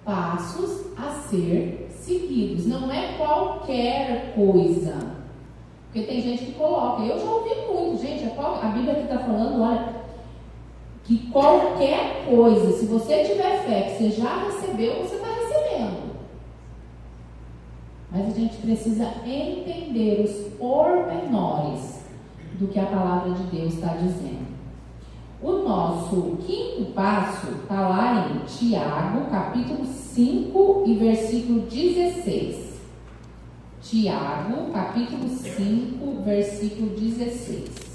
passos a ser seguidos. Não é qualquer coisa. Porque tem gente que coloca, eu já ouvi muito, gente, a Bíblia aqui está falando, olha, que qualquer coisa, se você tiver fé que você já recebeu, você está recebendo. Mas a gente precisa entender os pormenores do que a palavra de Deus está dizendo. O nosso quinto passo está lá em Tiago, capítulo 5 e versículo 16. Tiago, capítulo 5, versículo 16.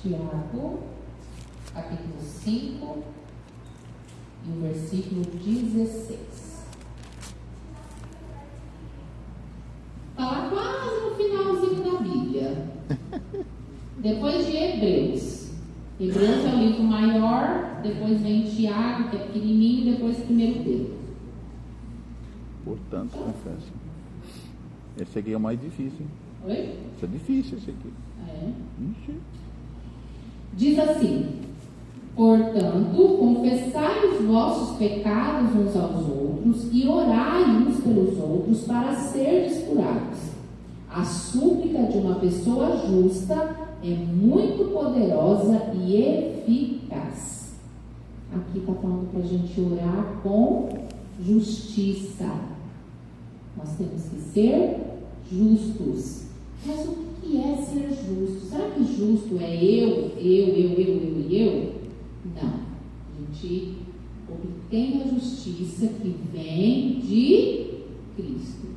Tiago, capítulo 5 e o versículo 16. Está lá quase no finalzinho da Bíblia. Depois de Hebreus. Hebreus é o livro maior, depois vem Tiago, que é pequenininho, e depois 1 Pedro. Portanto, confesso. Esse aqui é o mais difícil, hein? Oi? Isso é difícil, esse aqui. É. Ixi. Diz assim: portanto, confessai os vossos pecados uns aos outros e orai uns pelos outros para serdes curados. A súplica de uma pessoa justa é muito poderosa e eficaz. Aqui está falando para a gente orar com justiça. Nós temos que ser justos. Mas o que é ser justo? Será que justo é eu? Não. A gente obtém a justiça que vem de Cristo.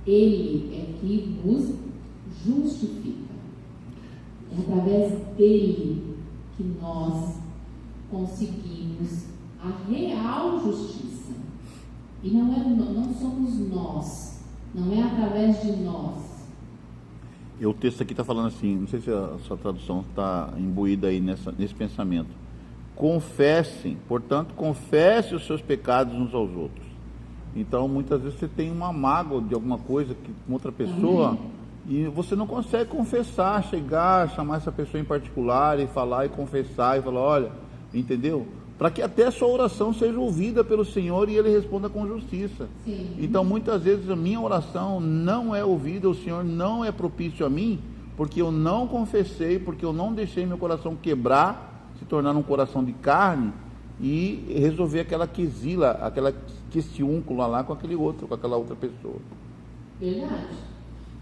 Ele é que nos justifica. É através dele que nós conseguimos a real justiça. E não somos nós. Não é através de nós. E o texto aqui está falando assim, não sei se a sua tradução está imbuída aí nesse pensamento. Confessem, portanto, confesse os seus pecados uns aos outros. Então, muitas vezes você tem uma mágoa de alguma coisa com outra pessoa e você não consegue confessar, chegar, chamar essa pessoa em particular e falar e confessar e falar, olha, entendeu? Para que até a sua oração seja ouvida pelo Senhor e Ele responda com justiça. Sim. Então, muitas vezes a minha oração não é ouvida, o Senhor não é propício a mim, porque eu não confessei, porque eu não deixei meu coração quebrar, se tornar um coração de carne e resolver aquela quesila, aquela questiúncula lá com aquele outro, com aquela outra pessoa. Verdade.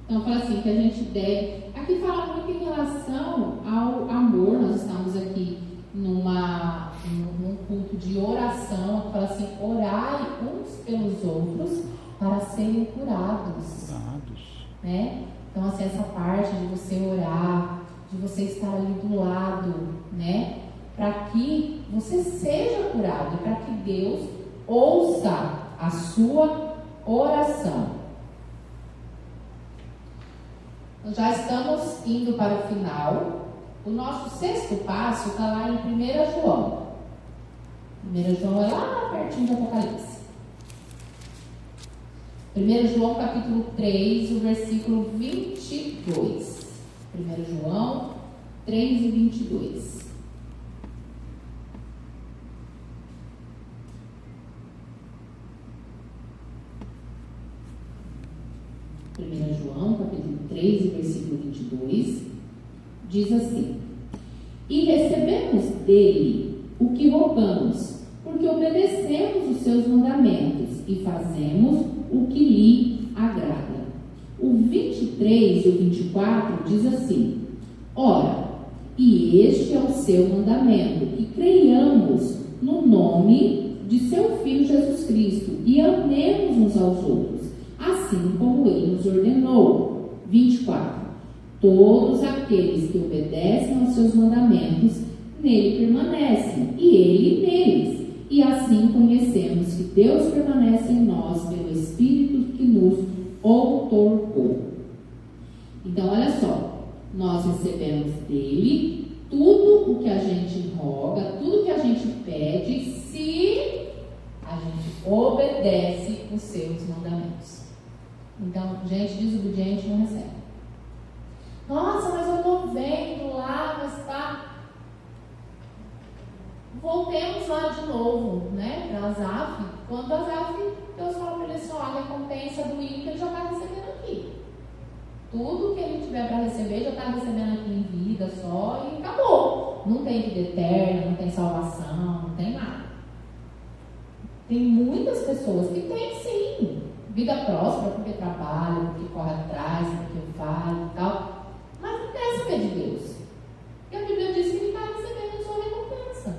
Então, fala assim, que a gente deve... Aqui fala muito em relação ao amor. Nós estamos aqui num culto de oração, que fala assim, orai uns pelos outros para serem curados. Né? Então, assim, essa parte de você orar, de você estar ali do lado, né? Para que você seja curado, para que Deus ouça a sua oração. Nós já estamos indo para o final. O nosso sexto passo está lá em 1 João. 1 João é lá pertinho do Apocalipse. 1 João capítulo 3, o versículo 22. 1 João 3 e 22. João, capítulo 3, versículo 22, diz assim: e recebemos dele o que rogamos, porque obedecemos os seus mandamentos e fazemos o que lhe agrada. O 23 e o 24 diz assim: ora, e este é o seu mandamento, que creiamos no nome de seu Filho Jesus Cristo e amemos uns aos outros, assim como ele nos ordenou. 24. Todos aqueles que obedecem aos seus mandamentos nele permanecem, e ele neles. E assim conhecemos que Deus permanece em nós pelo Espírito que nos outorgou. Então, olha só, nós recebemos dele roga, tudo que a gente pede, se a gente obedece os seus mandamentos. Então, gente desobediente não recebe. Nossa, mas eu estou vendo lá, mas tá. Voltemos lá de novo, né, para Asaf. Quando Asaf, Deus fala para ele assim: ó, a recompensa do ímpio ele já está recebendo aqui. Tudo que ele tiver para receber já está recebendo aqui em vida só e acabou. Não tem vida eterna, não tem salvação, não tem nada. Tem muitas pessoas que têm sim vida próspera porque trabalham, porque corre atrás, porque faz e tal, mas não quer saber de Deus. E a Bíblia diz que ele está recebendo a sua recompensa.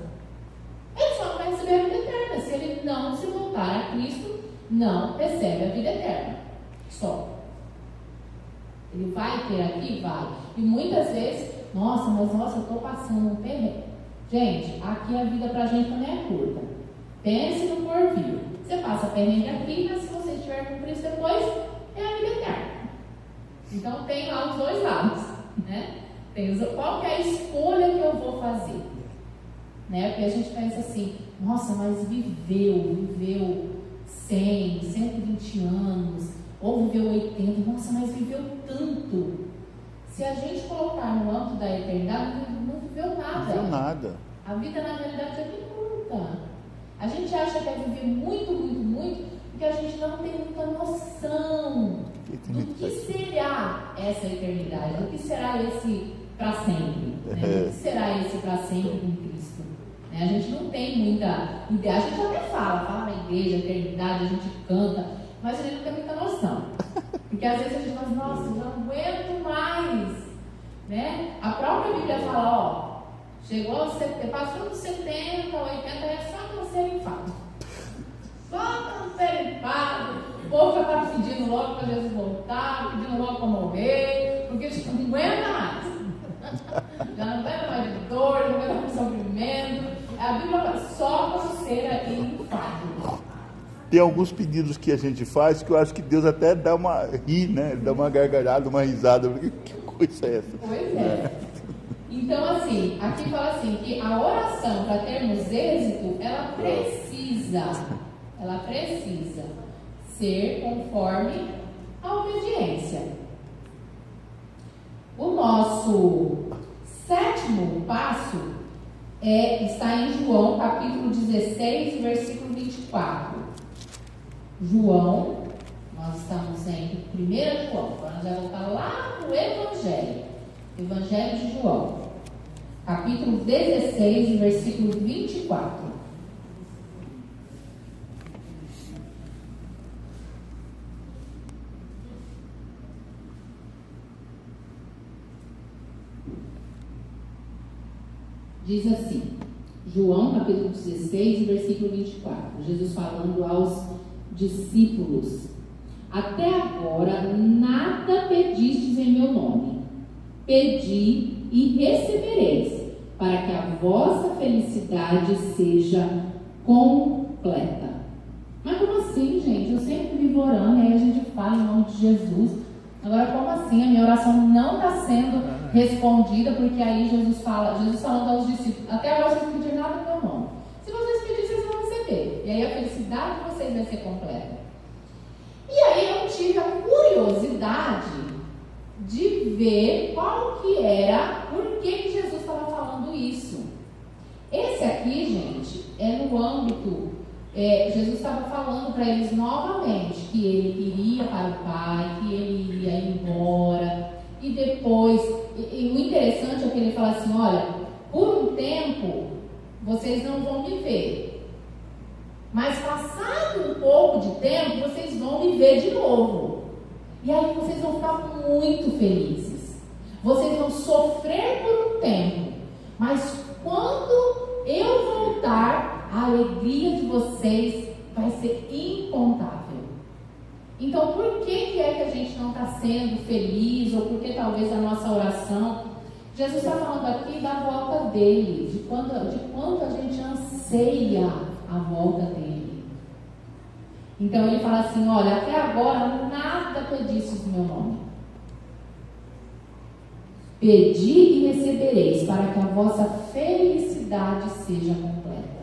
Ele só não vai receber a vida eterna. Se ele não se voltar a Cristo, não recebe a vida eterna. Só. Ele vai ter aqui? Vai. E muitas vezes, nossa, eu estou passando um perrengue. Gente, aqui a vida pra gente também é curta. Pense no porvir. Você passa perrengue aqui, mas se você estiver com Cristo depois, é a vida eterna. Então tem lá os dois lados, né? Qual que é a escolha que eu vou fazer? Né? Porque a gente pensa assim, nossa, mas viveu 100, 120 anos, ou viveu 80, nossa, mas viveu tanto. Se a gente colocar no âmbito da eternidade, não viveu nada. Não viveu nada. A vida, na realidade, é bem curta. A gente acha que é viver muito, muito, muito, porque a gente não tem muita noção do que será essa eternidade, do que será esse para sempre, né? O que será esse para sempre com Cristo. Né? A gente não tem muita ideia, a gente até fala na igreja, eternidade, a gente canta, mas a gente não tem muita noção. Porque às vezes a gente fala, nossa, eu não aguento mais. Né? A própria Bíblia fala, ó, passou dos 70, 80, é só cancerifado. Só cancerifado. O povo já está pedindo logo para Jesus voltar, pedindo logo para morrer, porque eles não aguentam mais. Já não aguenta mais de dor, não aguenta mais de sofrimento. A Bíblia fala só canseira e enfado. Tem alguns pedidos que a gente faz que eu acho que Deus até dá uma né? Dá uma gargalhada, uma risada. Que coisa é essa? Pois é. Então, assim, aqui fala assim, que a oração, para termos êxito, ela precisa ser conforme a obediência. O nosso sétimo passo está em João, capítulo 16, versículo 24. João, nós estamos em 1 João, agora nós vamos voltar lá no Evangelho de João, capítulo 16, versículo 24. Diz assim, João, capítulo 16, versículo 24, Jesus falando aos discípulos: até agora nada pedistes em meu nome. Pedi e recebereis, para que a vossa felicidade seja completa. Mas como assim, gente? Eu sempre vivo orando, e aí a gente fala em nome de Jesus. Agora, como assim? A minha oração não está sendo respondida, porque aí Jesus falando aos discípulos: até agora vocês não pediram nada no meu nome. Se vocês pedirem, vocês vão receber. E aí a felicidade de vocês vai ser completa. E aí eu tive a curiosidade de ver qual que era, por que Jesus estava falando isso. Esse aqui, gente, é no âmbito, Jesus estava falando para eles novamente que ele iria para o Pai, que ele ia embora, e depois, e o interessante é que ele fala assim, olha, por um tempo vocês não vão me ver, mas passado um pouco de tempo vocês vão me ver de novo. E aí vocês vão ficar muito felizes. Vocês vão sofrer por um tempo, mas quando eu voltar, a alegria de vocês vai ser incontável. Então, por que é que a gente não está sendo feliz? Ou por que talvez a nossa oração... Jesus está falando aqui da volta dele, de quanto a gente anseia a volta dele. Então ele fala assim, olha, até agora nada pedistes no meu nome. Pedi e recebereis, para que a vossa felicidade seja completa.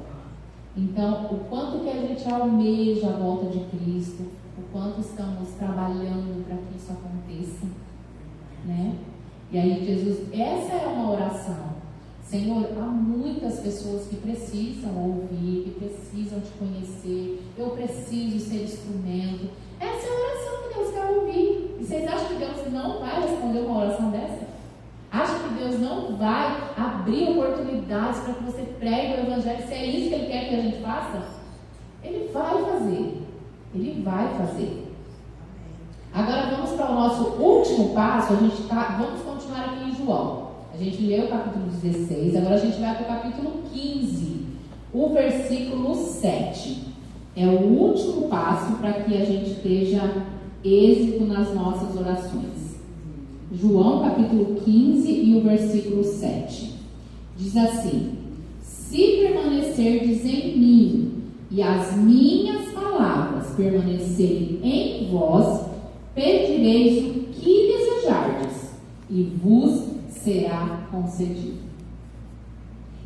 Então, o quanto que a gente almeja a volta de Cristo, o quanto estamos trabalhando para que isso aconteça, né? E aí Jesus, essa é uma oração. Senhor, há muitas pessoas que precisam ouvir, que precisam te conhecer. Eu preciso ser instrumento. Essa é a oração que Deus quer ouvir. E vocês acham que Deus não vai responder uma oração dessa? Acham que Deus não vai abrir oportunidades para que você pregue o Evangelho? Se é isso que Ele quer que a gente faça, Ele vai fazer. Ele vai fazer. Agora vamos para o nosso último passo. Vamos continuar aqui em João. A gente leu o capítulo 16, agora a gente vai para o capítulo 15, o versículo 7. É o último passo para que a gente esteja êxito nas nossas orações. João capítulo 15 e o versículo 7. Diz assim: se permanecerdes em mim e as minhas palavras permanecerem em vós, pedireis o que desejardes e vos será concedido.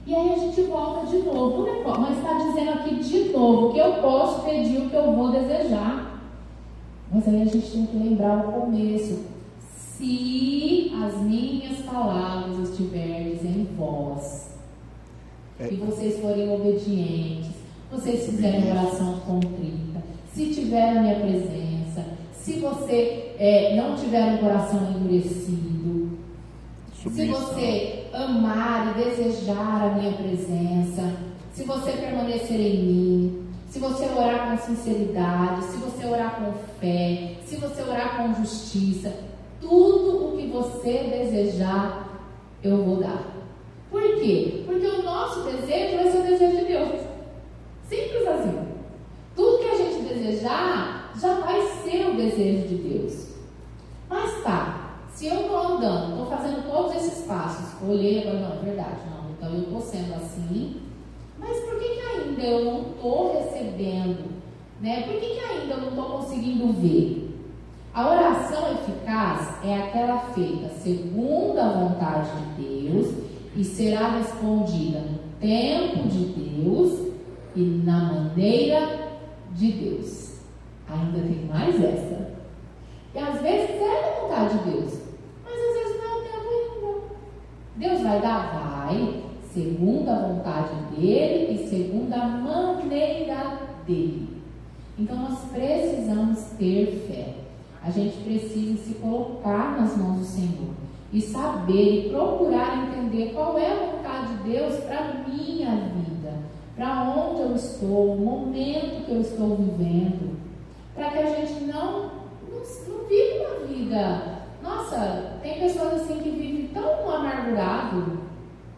E aí a gente volta de novo, mas está dizendo aqui de novo que eu posso pedir o que eu vou desejar. Mas aí a gente tem que lembrar o começo. Se as minhas palavras estiverem em vós, e vocês forem obedientes, vocês fizerem oração contrita, se tiver na minha presença, se você não tiver um coração endurecido, se você amar e desejar a minha presença, se você permanecer em mim, se você orar com sinceridade, se você orar com fé, se você orar com justiça, tudo o que você desejar, eu vou dar. Por quê? Porque o nosso desejo vai ser o desejo de Deus. Simples assim. Tudo que a gente desejar, já vai ser o desejo de Deus. Mas tá, se eu estou andando, estou fazendo todos esses passos, olhei agora, não, é verdade, não, então eu estou sendo assim, mas por que ainda eu não estou recebendo? Né? Por que ainda eu não estou conseguindo ver? A oração eficaz é aquela feita segundo a vontade de Deus e será respondida no tempo de Deus e na maneira de Deus. Ainda tem mais essa. E às vezes é da vontade de Deus, mas às vezes não é o tempo ainda. Deus vai dar? Vai, segundo a vontade dele e segundo a maneira dele. Então nós precisamos ter fé. A gente precisa se colocar nas mãos do Senhor e saber e procurar entender qual é a vontade de Deus para a minha vida, para onde eu estou, o momento que eu estou vivendo, para que a gente não vive uma vida. Nossa, tem pessoas assim que vivem tão amargurado,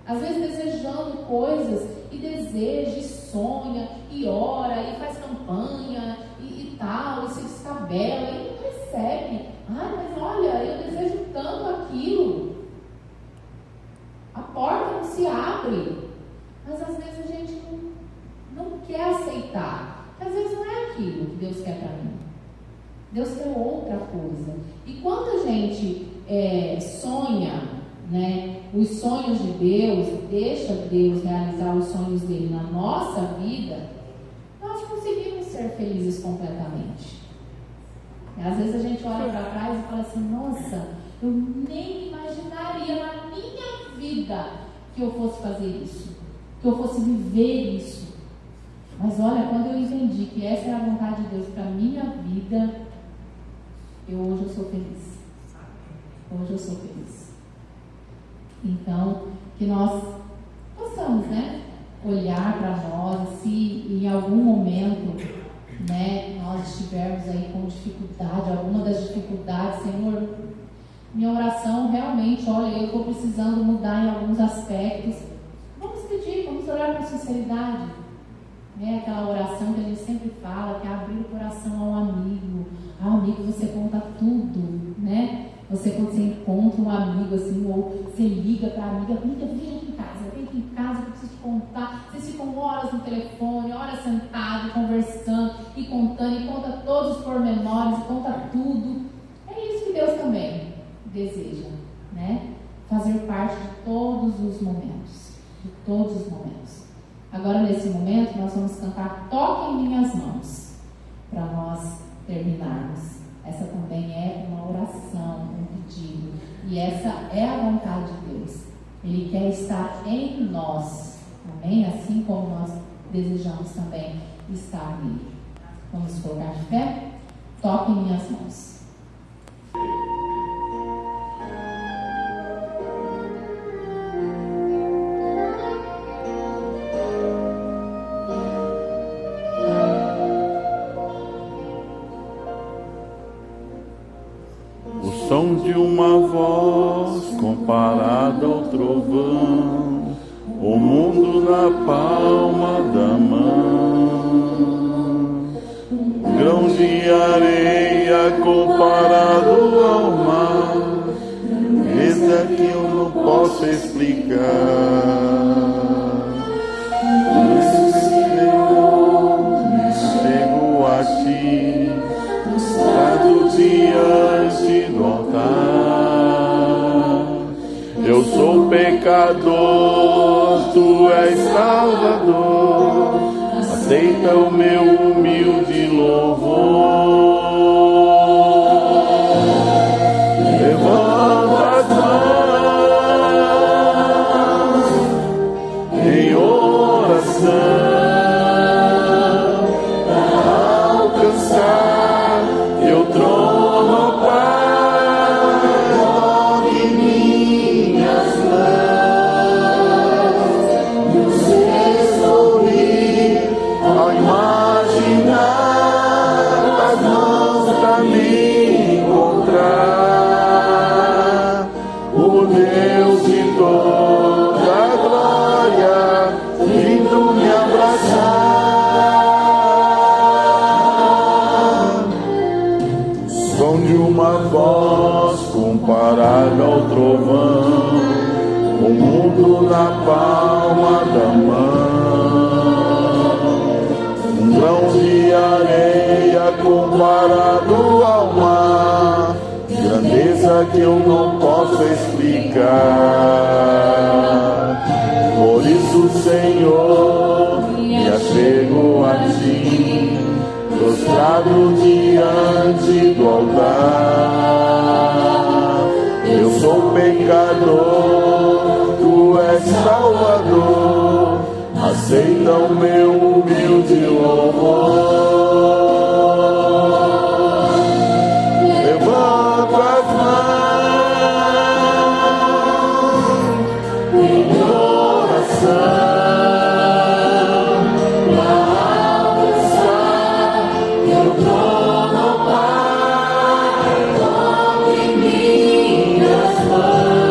às vezes desejando coisas, e deseja, e sonha, e ora, e faz campanha, e tal, e se descabela, e não recebe. Ai, mas olha, eu desejo tanto aquilo. A porta não se abre. Mas às vezes a gente não quer aceitar. Às vezes não é aquilo que Deus quer para mim. Deus quer outra coisa. E quando a gente sonha, né, os sonhos de Deus, deixa Deus realizar os sonhos dele na nossa vida, nós conseguimos ser felizes completamente. Às vezes a gente olha para trás e fala assim: nossa, eu nem imaginaria na minha vida que eu fosse fazer isso, que eu fosse viver isso. Mas olha, quando eu entendi que essa era a vontade de Deus para a minha vida, hoje eu sou feliz. Hoje eu sou feliz. Então, que nós possamos, né, olhar para nós, se em algum momento, né, nós estivermos aí com dificuldade, alguma das dificuldades, Senhor, minha oração realmente, olha, eu estou precisando mudar em alguns aspectos. Vamos pedir, vamos orar com sinceridade. Aquela oração que a gente sempre fala, que é abrir o coração ao amigo. Ao amigo você conta tudo, né? Quando você encontra um amigo assim, ou você liga para a amiga, vem aqui em casa que eu preciso te contar. Vocês ficam horas no telefone, horas sentados, conversando e contando, e conta todos os pormenores, e conta tudo. É isso que Deus também deseja, né? fazer parte de todos os momentos. De todos os momentos. Agora, nesse momento, nós vamos cantar Toque em Minhas Mãos, para nós terminarmos. Essa também é uma oração, um pedido. E essa é a vontade de Deus. Ele quer estar em nós. Amém? Assim como nós desejamos também estar nele. Vamos colocar de pé? Toque em minhas mãos. O som de uma voz comparado ao trovão, o mundo na palma da mão. Grão de areia comparado ao mar, grandeza que eu não posso explicar. Senhor, me chego a ti, prostrado diante do altar. Eu sou pecador, tu és Salvador, aceita o meu humilde louvor. Levanta as mãos em oração para alcançar teu trono, Pai. Toque minhas mãos, me fez sorrir ao imaginar as mãos para me encontrar. O Deus de toda a glória vindo me abraçar. Som de uma voz comparada ao trovão, o mundo na palma da mão. Um grão de areia comparado ao mar, grandeza que eu não posso explicar. Por isso, Senhor, me achego a ti, prostrado diante do altar. Eu sou pecador, tu és Salvador, aceita o meu humilde louvor. Levanta as mãos em oração para alcançar teu trono, Pai. Toque em minhas mãos,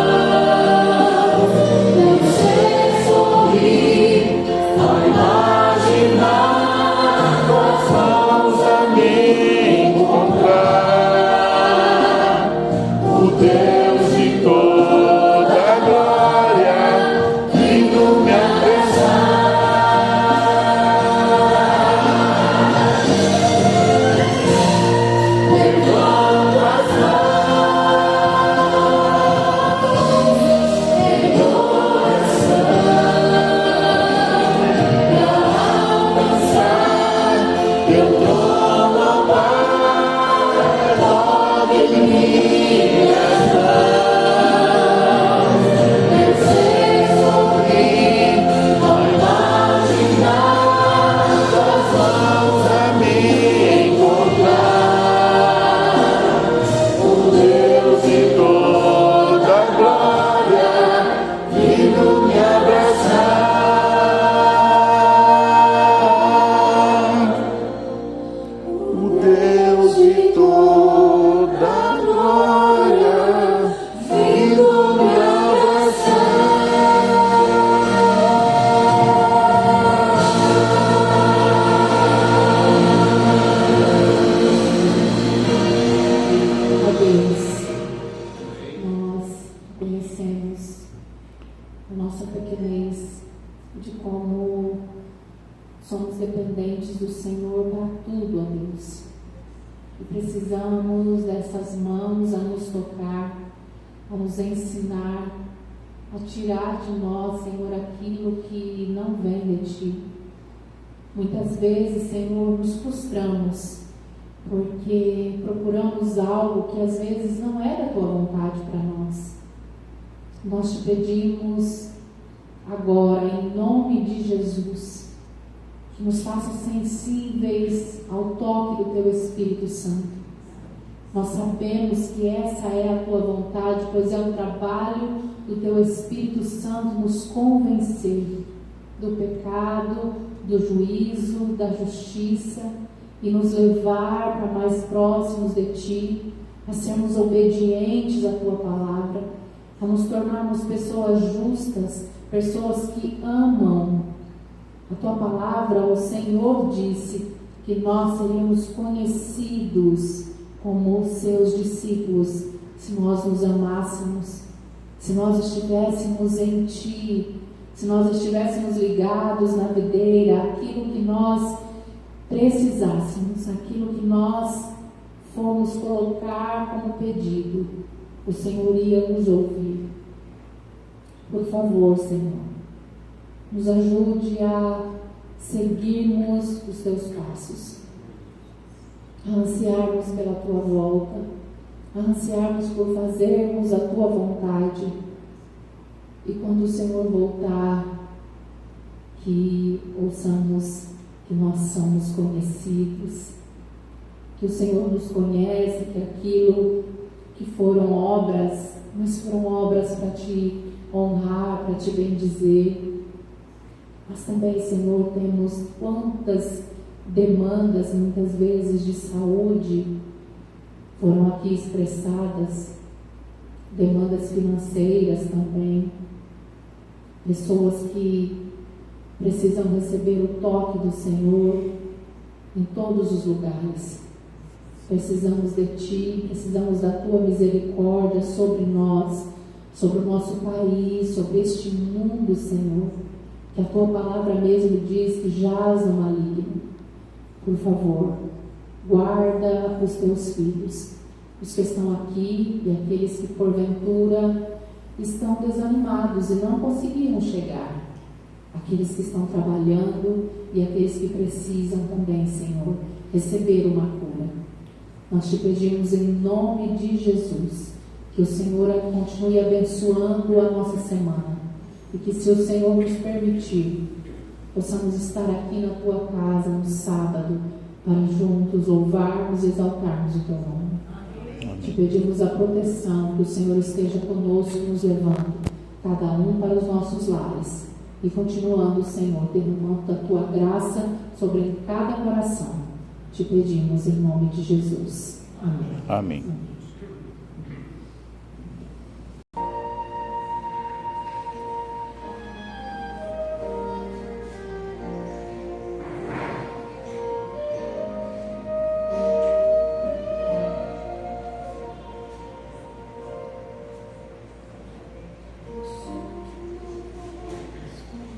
me fez sorrir ao imaginar tuas mãos a me encontrar. O Deus de toda a glória vindo me abraçar. Levanta as mãos em oração para alcançar teu trono, Pai. Toque em minhas mãos, me fez sorrir ao imaginar tuas mãos a me encontrar. O Deus de toda a glória vindo me abraçar. O Deus de toda a glória vindo me Ó Deus, nós conhecemos a nossa pequenez, de como somos dependentes do Senhor para tudo, ó Deus. E precisamos dessas mãos a nos tocar, a nos ensinar, a tirar de nós, Senhor, aquilo que não vem de Ti. Muitas vezes, Senhor, nos frustramos, porque procuramos algo que às vezes não é da Tua vontade para nós. Nós Te pedimos agora, em nome de Jesus, que nos faça sensíveis ao toque do Teu Espírito Santo. Nós sabemos que essa é a Tua vontade, pois é o trabalho do Teu Espírito Santo nos convencer do pecado, do juízo, da justiça e nos levar para mais próximos de Ti, a sermos obedientes à Tua palavra, a nos tornarmos pessoas justas, pessoas que amam. A Tua palavra, o Senhor disse que nós seríamos conhecidos como Seus discípulos se nós nos amássemos, se nós estivéssemos em Ti, se nós estivéssemos ligados na videira, aquilo que nós precisássemos, aquilo que nós fomos colocar como pedido, o Senhor ia nos ouvir. Por favor, Senhor, nos ajude a seguirmos os Teus passos, a ansiarmos pela Tua volta, a ansiarmos por fazermos a Tua vontade. E quando o Senhor voltar, que ouçamos que nós somos conhecidos, que o Senhor nos conhece, que aquilo que foram obras, mas foram obras para Te honrar, para Te bendizer. Mas também, Senhor, temos quantas demandas, muitas vezes de saúde, foram aqui expressadas, demandas financeiras também, pessoas que precisam receber o toque do Senhor em todos os lugares. Precisamos de Ti, precisamos da Tua misericórdia sobre nós, sobre o nosso país, sobre este mundo, Senhor, que a Tua palavra mesmo diz que jaz no maligno. Por favor, guarda os Teus filhos, os que estão aqui e aqueles que porventura estão desanimados e não conseguiram chegar, aqueles que estão trabalhando e aqueles que precisam também, Senhor, receber uma cura. Nós Te pedimos em nome de Jesus que o Senhor continue abençoando a nossa semana e que, se o Senhor nos permitir, possamos estar aqui na Tua casa no sábado para juntos louvarmos e exaltarmos o Teu nome. Te pedimos a proteção, que o Senhor esteja conosco, nos levando, cada um para os nossos lares, e continuando, Senhor, derramando a Tua graça sobre cada coração. Te pedimos em nome de Jesus. Amém. Amém.